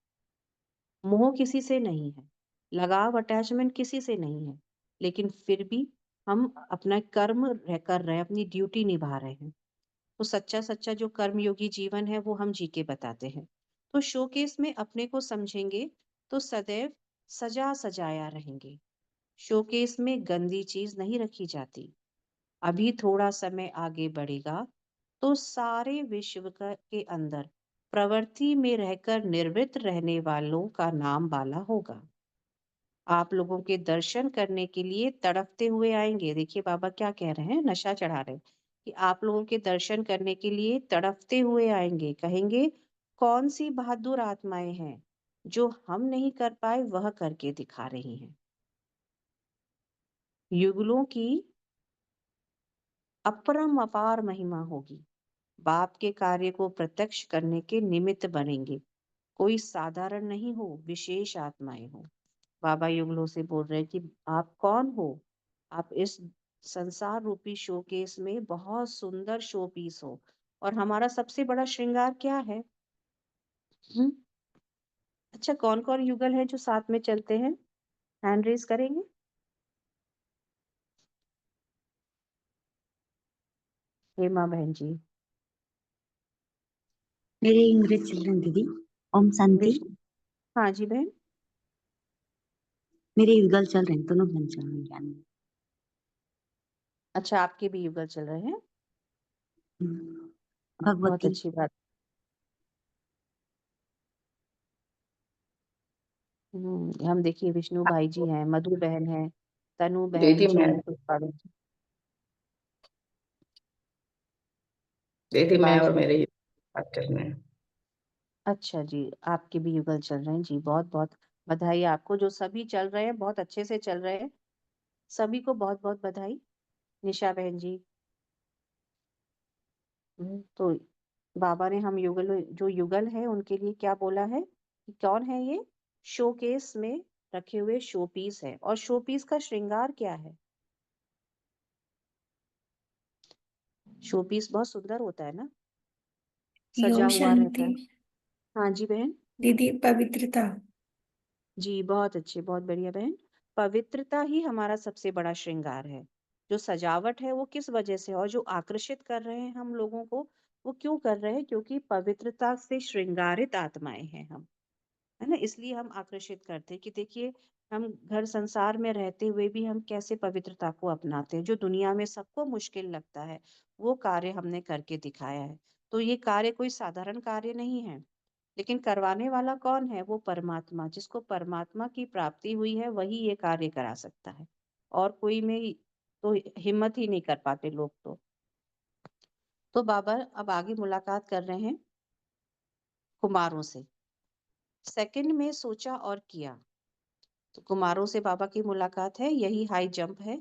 मोह किसी से नहीं है, लगाव अटैचमेंट किसी से नहीं है, लेकिन फिर भी हम अपना कर्म कर रहे हैं, अपनी ड्यूटी निभा रहे हैं। तो सच्चा सच्चा जो कर्मयोगी जीवन है वो हम जी के बताते हैं। तो शोकेस में अपने को समझेंगे तो सदैव सजा सजाया रहेंगे। शोकेस में गंदी चीज नहीं रखी जाती। अभी थोड़ा समय आगे बढ़ेगा तो सारे विश्व के अंदर प्रवृत्ति में रहकर निर्वृत्त रहने वालों का नाम बाला होगा। आप लोगों के दर्शन करने के लिए तड़पते हुए आएंगे। देखिए बाबा क्या कह रहे हैं, नशा चढ़ा रहे हैं कि आप लोगों के दर्शन करने के लिए तड़पते हुए आएंगे। कहेंगे कौन सी बहादुर आत्माएं हैं जो हम नहीं कर पाए वह करके दिखा रही हैं। युगलों की अपरम अपार महिमा होगी। बाप के कार्य को प्रत्यक्ष करने के निमित्त बनेंगे। कोई साधारण नहीं हो, विशेष आत्माएं हो। बाबा युगलों से बोल रहे हैं कि आप कौन हो? आप इस संसार रूपी शोकेस में बहुत सुंदर शो पीस हो। और हमारा सबसे बड़ा श्रृंगार क्या है? हम्म? अच्छा, कौन कौन युगल है जो साथ में चलते हैं? हैंड रेज करेंगे? हेमा बहन जी। मेरे इंग्लिश चिल्ड्रन दीदी। ओम शांति। विष्णु। हाँ जी बहन। मेरे युगल चल रहे हैं, दोनों बहन चल रहे हैं ज्ञान में। अच्छा, आपके भी युगल चल रहे हैं? बहुत भगवती। अच्छी बात। हम देखिए विष्णु भाई जी हैं, मधु बहन है, तनु बहन दीदी जी, मैं पुष्पा बहन जी, दीदी मैं और बाजू। मेरे हॉस्टल में। अच्छा जी, आपके भी युगल चल रहे हैं जी। बहुत बहुत बधाई आपको, जो सभी चल रहे हैं बहुत अच्छे से चल रहे हैं। सभी को बहुत बहुत बधाई। निशा बहन जी। तो बाबा ने हम युगल जो युगल है उनके लिए क्या बोला है कि कौन है ये? शोकेस में रखे हुए शोपीस है। और शोपीस का श्रृंगार क्या है? शोपीस बहुत सुंदर होता है ना, सजा ओम हुआ रहता शांति। है। हाँ जी बहन। दीदी पवित्रता। जी बहुत अच्छे, बहुत बढ़िया बहन। पवित्रता ही हमारा सबसे बड़ा श्रृंगार है। जो सजावट है वो किस वजह से, और जो आकर्षित कर रहे हैं हम लोगों को, वो क्यों कर रहे हैं? क्योंकि पवित्रता से श्रृंगारित आत्माएं हैं हम, है ना? इसलिए हम आकर्षित करते हैं कि देखिए हम घर संसार में रहते हुए भी हम कैसे पवित्रता को अपनाते हैं। जो दुनिया में सबको मुश्किल लगता है वो कार्य हमने करके दिखाया है। तो ये कार्य कोई साधारण कार्य नहीं है, लेकिन करवाने वाला कौन है? वो परमात्मा। जिसको परमात्मा की प्राप्ति हुई है वही ये कार्य करा सकता है। और कोई में तो हिम्मत ही नहीं कर पाते लोग। तो बाबा अब आगे मुलाकात कर रहे हैं कुमारों से। सेकंड में सोचा और किया। तो कुमारों से बाबा की मुलाकात है, यही हाई जंप है।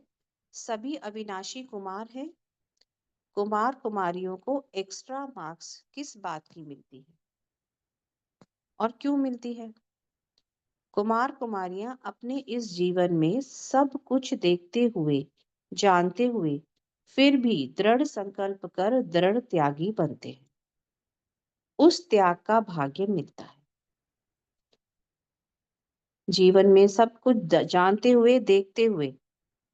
सभी अविनाशी कुमार है। कुमार कुमारियों को एक्स्ट्रा मार्क्स किस बात की मिलती है और क्यों मिलती है? कुमार कुमारियां अपने इस जीवन में सब कुछ देखते हुए, जानते हुए, फिर भी दृढ़ संकल्प कर दृढ़ त्यागी बनते हैं। उस त्याग का भाग्य मिलता है। जीवन में सब कुछ जानते हुए, देखते हुए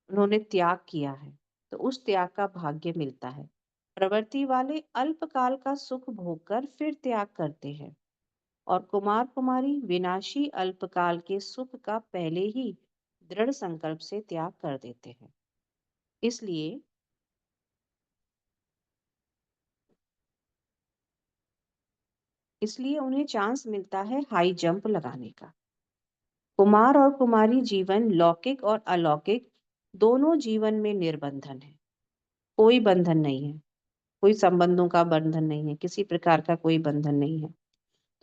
उन्होंने त्याग किया है, तो उस त्याग का भाग्य मिलता है। प्रवृत्ति वाले अल्पकाल का सुख भोगकर फिर त्याग करते हैं, और कुमार कुमारी विनाशी अल्पकाल के सुख का पहले ही दृढ़ संकल्प से त्याग कर देते हैं। इसलिए इसलिए उन्हें चांस मिलता है हाई जंप लगाने का। कुमार और कुमारी जीवन लौकिक और अलौकिक दोनों जीवन में निर्बंधन है, कोई बंधन नहीं है, कोई संबंधों का बंधन नहीं है, किसी प्रकार का कोई बंधन नहीं है।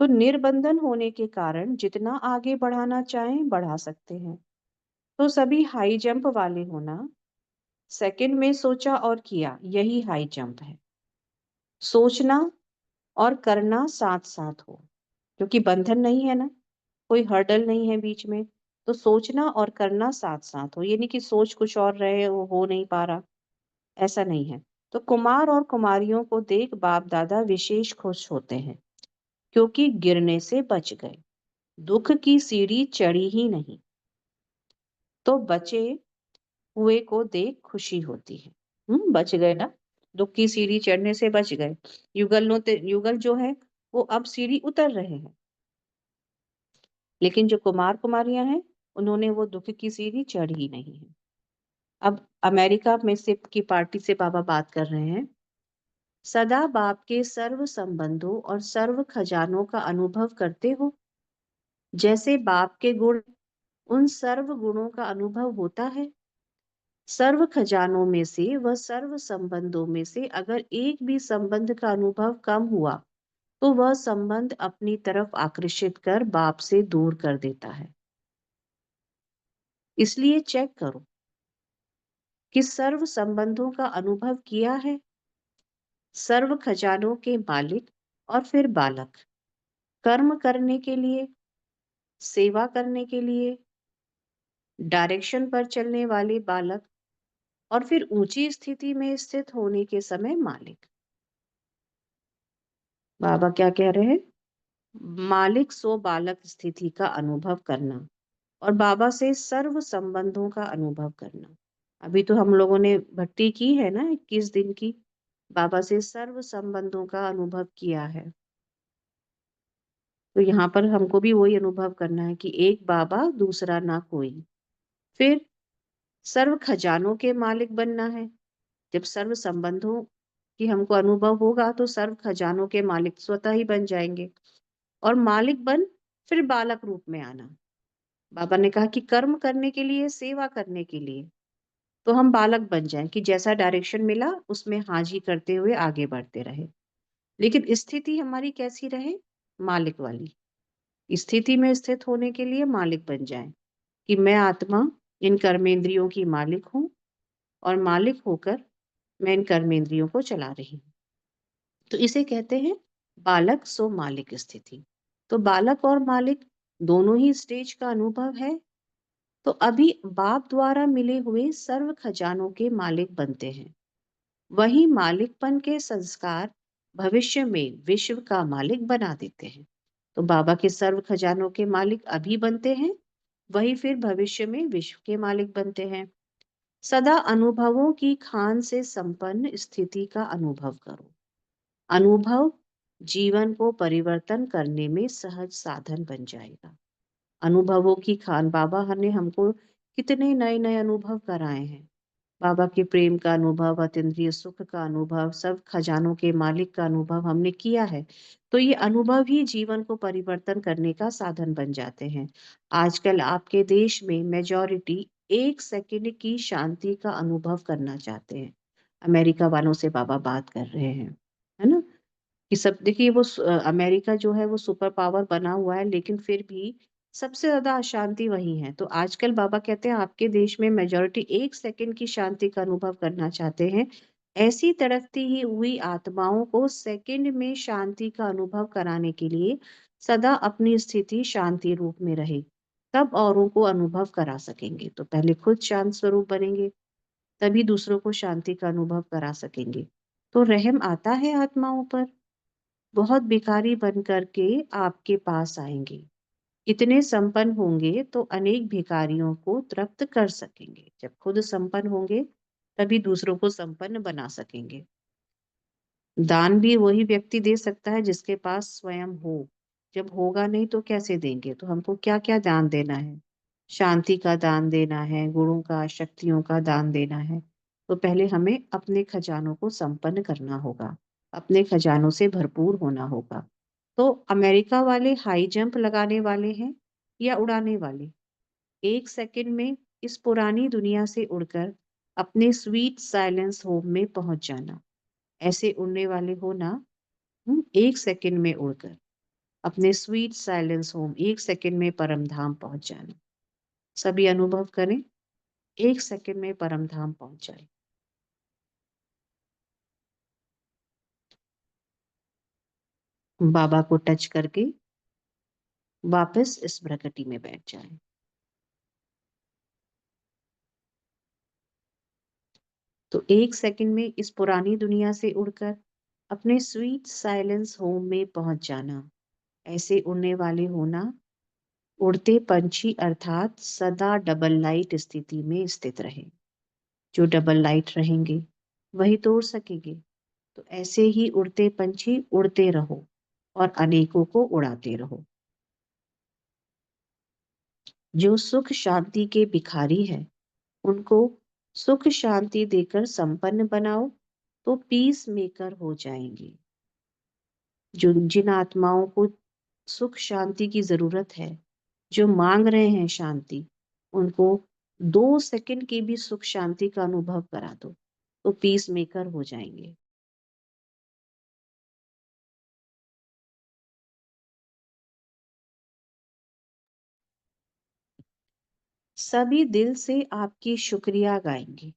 तो निर्बंधन होने के कारण जितना आगे बढ़ाना चाहें बढ़ा सकते हैं। तो सभी हाई जंप वाले होना, सेकंड में सोचा और किया, यही हाई जंप है। सोचना और करना साथ साथ हो, क्योंकि बंधन नहीं है ना, कोई हर्डल नहीं है बीच में। तो सोचना और करना साथ साथ हो, ये नहीं कि सोच कुछ और रहे वो हो नहीं पा रहा, ऐसा नहीं है। तो कुमार और कुमारियों को देख बाप दादा विशेष खुश होते हैं, क्योंकि गिरने से बच गए, दुख की सीढ़ी चढ़ी ही नहीं। तो बचे हुए को देख खुशी होती है। बच गए ना, दुख की सीढ़ी चढ़ने से बच गए। युगल जो है वो अब सीढ़ी उतर रहे हैं, लेकिन जो कुमार कुमारियां हैं उन्होंने वो दुख की सीढ़ी चढ़ी ही नहीं है। अब अमेरिका में से की पार्टी से बाबा बात कर रहे हैं। सदा बाप के सर्व संबंधों और सर्व खजानों का अनुभव करते हो। जैसे बाप के गुण, उन सर्व गुणों का अनुभव होता है। सर्व खजानों में से व सर्व संबंधों में से अगर एक भी संबंध का अनुभव कम हुआ तो वह संबंध अपनी तरफ आकर्षित कर बाप से दूर कर देता है। इसलिए चेक करो कि सर्व संबंधों का अनुभव किया है। सर्व खजानों के मालिक और फिर बालक, कर्म करने के लिए, सेवा करने के लिए, डायरेक्शन पर चलने वाले बालक, और फिर ऊंची स्थिति में स्थित होने के समय मालिक। बाबा क्या कह रहे हैं? मालिक सो बालक स्थिति का अनुभव करना और बाबा से सर्व संबंधों का अनुभव करना। अभी तो हम लोगों ने भक्ति की है ना 21 दिन की, बाबा से सर्व संबंधों का अनुभव किया है। तो यहाँ पर हमको भी वही अनुभव करना है कि एक बाबा दूसरा ना कोई। फिर सर्व खजानों के मालिक बनना है। जब सर्व संबंधों की हमको अनुभव होगा तो सर्व खजानों के मालिक स्वतः ही बन जाएंगे। और मालिक बन फिर बालक रूप में आना। बाबा ने कहा कि कर्म करने के लिए, सेवा करने के लिए, तो हम बालक बन जाएं कि जैसा डायरेक्शन मिला उसमें हाजी करते हुए आगे बढ़ते रहे। लेकिन स्थिति हमारी कैसी रहे? मालिक वाली स्थिति में स्थित होने के लिए मालिक बन जाएं कि मैं आत्मा इन कर्मेंद्रियों की मालिक हूँ और मालिक होकर मैं इन कर्मेंद्रियों को चला रही हूँ। तो इसे कहते हैं बालक सो मालिक स्थिति। तो बालक और मालिक दोनों ही स्टेज का अनुभव है। तो अभी बाप द्वारा मिले हुए सर्व खजानों के मालिक बनते हैं। वही मालिकपन के संस्कार भविष्य में विश्व का मालिक बना देते हैं। तो बाबा के सर्व खजानों के मालिक अभी बनते हैं, वही फिर भविष्य में विश्व के मालिक बनते हैं। सदा अनुभवों की खान से संपन्न स्थिति का अनुभव करो। अनुभव जीवन को परिवर्तन करने में सहज साधन बन जाएगा। अनुभवों की खान, बाबा ने हमको कितने नए नए अनुभव कराए हैं। बाबा के प्रेम का अनुभव, अतीन्द्रिय सुख का अनुभव, सब खजानों के मालिक का अनुभव हमने किया है। तो ये अनुभव ही जीवन को परिवर्तन करने का साधन बन जाते हैं। आजकल आपके देश में मेजॉरिटी 1 सेकंड की शांति का अनुभव करना चाहते हैं। अमेरिका वालों से बाबा बात कर रहे हैं, है ना, कि सब देखिए वो अमेरिका जो है वो सुपर पावर बना हुआ है, लेकिन फिर भी सबसे ज्यादा अशांति वही है। तो आजकल बाबा कहते हैं आपके देश में मेजॉरिटी 1 सेकंड की शांति का अनुभव करना चाहते हैं। ऐसी तड़पती ही हुई आत्माओं को सेकंड में शांति का अनुभव कराने के लिए सदा अपनी स्थिति शांति रूप में रहे, तब औरों को अनुभव करा सकेंगे। तो पहले खुद शांत स्वरूप बनेंगे, तभी दूसरों को शांति का अनुभव करा सकेंगे। तो रहम आता है आत्माओं पर। बहुत भिखारी बन करके आपके पास आएंगे। इतने संपन्न होंगे तो अनेक भिखारियों को तृप्त कर सकेंगे। जब खुद संपन्न होंगे तभी दूसरों को संपन्न बना सकेंगे। दान भी वही व्यक्ति दे सकता है जिसके पास स्वयं हो। जब होगा नहीं तो कैसे देंगे? तो हमको क्या क्या दान देना है? शांति का दान देना है, गुणों का, शक्तियों का दान देना है। तो पहले हमें अपने खजानों को संपन्न करना होगा, अपने खजानों से भरपूर होना होगा। तो अमेरिका वाले हाई जंप लगाने वाले हैं या उड़ाने वाले? 1 सेकंड में इस पुरानी दुनिया से उड़कर अपने स्वीट साइलेंस होम में पहुंच जाना। ऐसे उड़ने वाले हो ना? 1 सेकंड में उड़कर अपने स्वीट साइलेंस होम 1 सेकंड में परम धाम पहुंच जाना। सभी अनुभव करें, 1 सेकंड में परम धाम पहुंच जाए। बाबा को टच करके वापस इस प्रकृति में बैठ जाए। तो 1 सेकंड में इस पुरानी दुनिया से उड़कर अपने स्वीट साइलेंस होम में पहुंच जाना। ऐसे उड़ने वाले होना, उड़ते पंछी अर्थात सदा डबल लाइट स्थिति में स्थित रहे। जो डबल लाइट रहेंगे वही तो उड़ सकेंगे। तो ऐसे ही उड़ते पंछी उड़ते रहो और अनेकों को उड़ाते रहो। जो सुख शांति के भिखारी है उनको सुख शांति देकर संपन्न बनाओ तो पीस मेकर हो जाएंगे। जिन आत्माओं को सुख शांति की जरूरत है, जो मांग रहे हैं शांति, उनको 2 सेकंड की भी सुख शांति का अनुभव करा दो तो पीस मेकर हो जाएंगे। सभी दिल से आपकी शुक्रिया गाएंगे।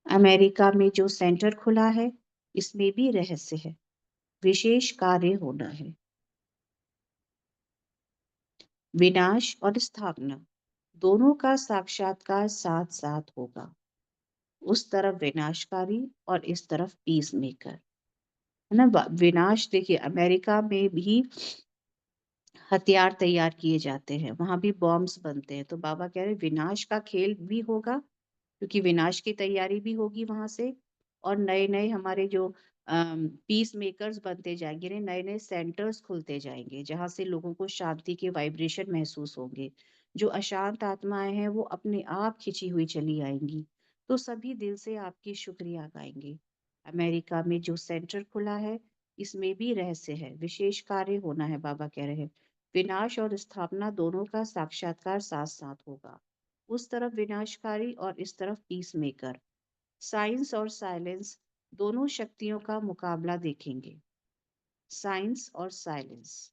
अमेरिका में जो सेंटर खुला है इसमें भी रहस्य है, विशेष कार्य होना है। विनाश और स्थापना दोनों का साक्षात्कार साथ साथ होगा। उस तरफ विनाशकारी और इस तरफ पीस मेकर, है ना। विनाश देखिए, अमेरिका में भी हथियार तैयार किए जाते हैं, वहां भी बॉम्ब्स बनते हैं। तो बाबा कह रहे विनाश का खेल भी होगा, क्योंकि विनाश की तैयारी भी होगी वहां से। और नए नए हमारे जो पीस मेकर्स बनते जाएंगे, नए नए सेंटर्स खुलते जाएंगे, जहां से लोगों को शांति के वाइब्रेशन महसूस होंगे। जो अशांत आत्माएं हैं वो अपने आप खिंची हुई चली आएंगी। तो सभी दिल से आपकी शुक्रिया गाएंगे। अमेरिका में जो सेंटर खुला है इसमें भी रहस्य है, विशेष कार्य होना है। बाबा कह रहे हैं विनाश और स्थापना दोनों का साक्षात्कार साथ साथ होगा। उस तरफ विनाशकारी और इस तरफ पीस मेकर। साइंस और साइलेंस दोनों शक्तियों का मुकाबला देखेंगे। साइंस और साइलेंस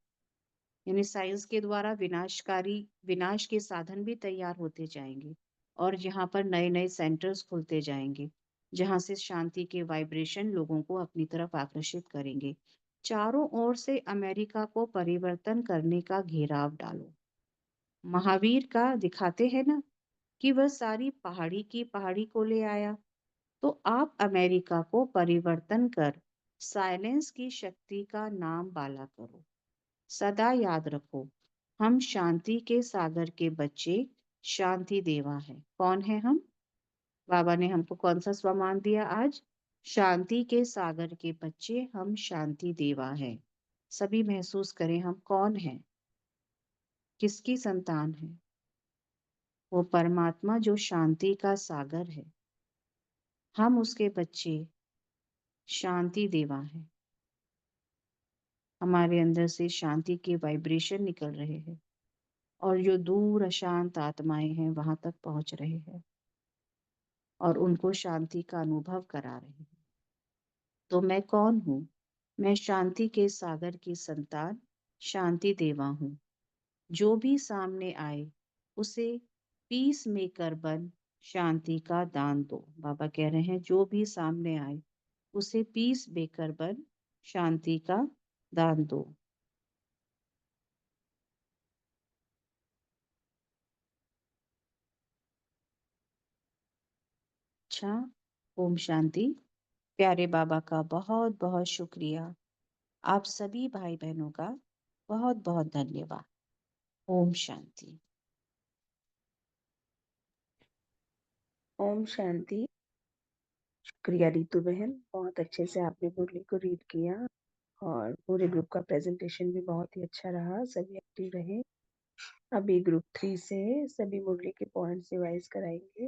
यानी साइंस के द्वारा विनाश के साधन भी तैयार होते जाएंगे, और यहाँ पर नए नए सेंटर्स खुलते जाएंगे जहाँ से शांति के वाइब्रेशन लोगों को अपनी तरफ आकर्षित करेंगे। चारों ओर से अमेरिका को परिवर्तन करने का घेराव डालो। महावीर का दिखाते हैं ना कि वह सारी पहाड़ी की पहाड़ी को ले आया। तो आप अमेरिका को परिवर्तन कर साइलेंस की शक्ति का नाम बाला करो। सदा याद रखो, हम शांति के सागर के बच्चे शांति देवा हैं। कौन है हम? बाबा ने हमको कौन सा स्वमान दिया आज? शांति के सागर के बच्चे हम शांति देवा हैं। सभी महसूस करें हम कौन हैं, किसकी संतान है। वो परमात्मा जो शांति का सागर है, हम उसके बच्चे शांति देवा हैं। हमारे अंदर से शांति के वाइब्रेशन निकल रहे हैं और जो दूर अशांत आत्माएं हैं वहां तक पहुंच रहे हैं और उनको शांति का अनुभव करा रहे हैं। तो मैं कौन हूँ? मैं शांति के सागर की संतान शांति देवा हूँ। जो भी सामने आए उसे पीस मेकर बन शांति का दान दो। बाबा कह रहे हैं जो भी सामने आए उसे पीस मेकर बन शांति का दान दो। अच्छा, ओम शांति। प्यारे बाबा का बहुत बहुत शुक्रिया। आप सभी भाई बहनों का बहुत बहुत धन्यवाद। ओम शांति। ओम शांति। शुक्रिया रितु बहन, बहुत अच्छे से आपने मुरली को रीड किया और पूरे ग्रुप का प्रेजेंटेशन भी बहुत ही अच्छा रहा। सभी एक्टिव रहे। अभी ग्रुप 3 से सभी मुरली के पॉइंट्स रिवाइज कराएंगे।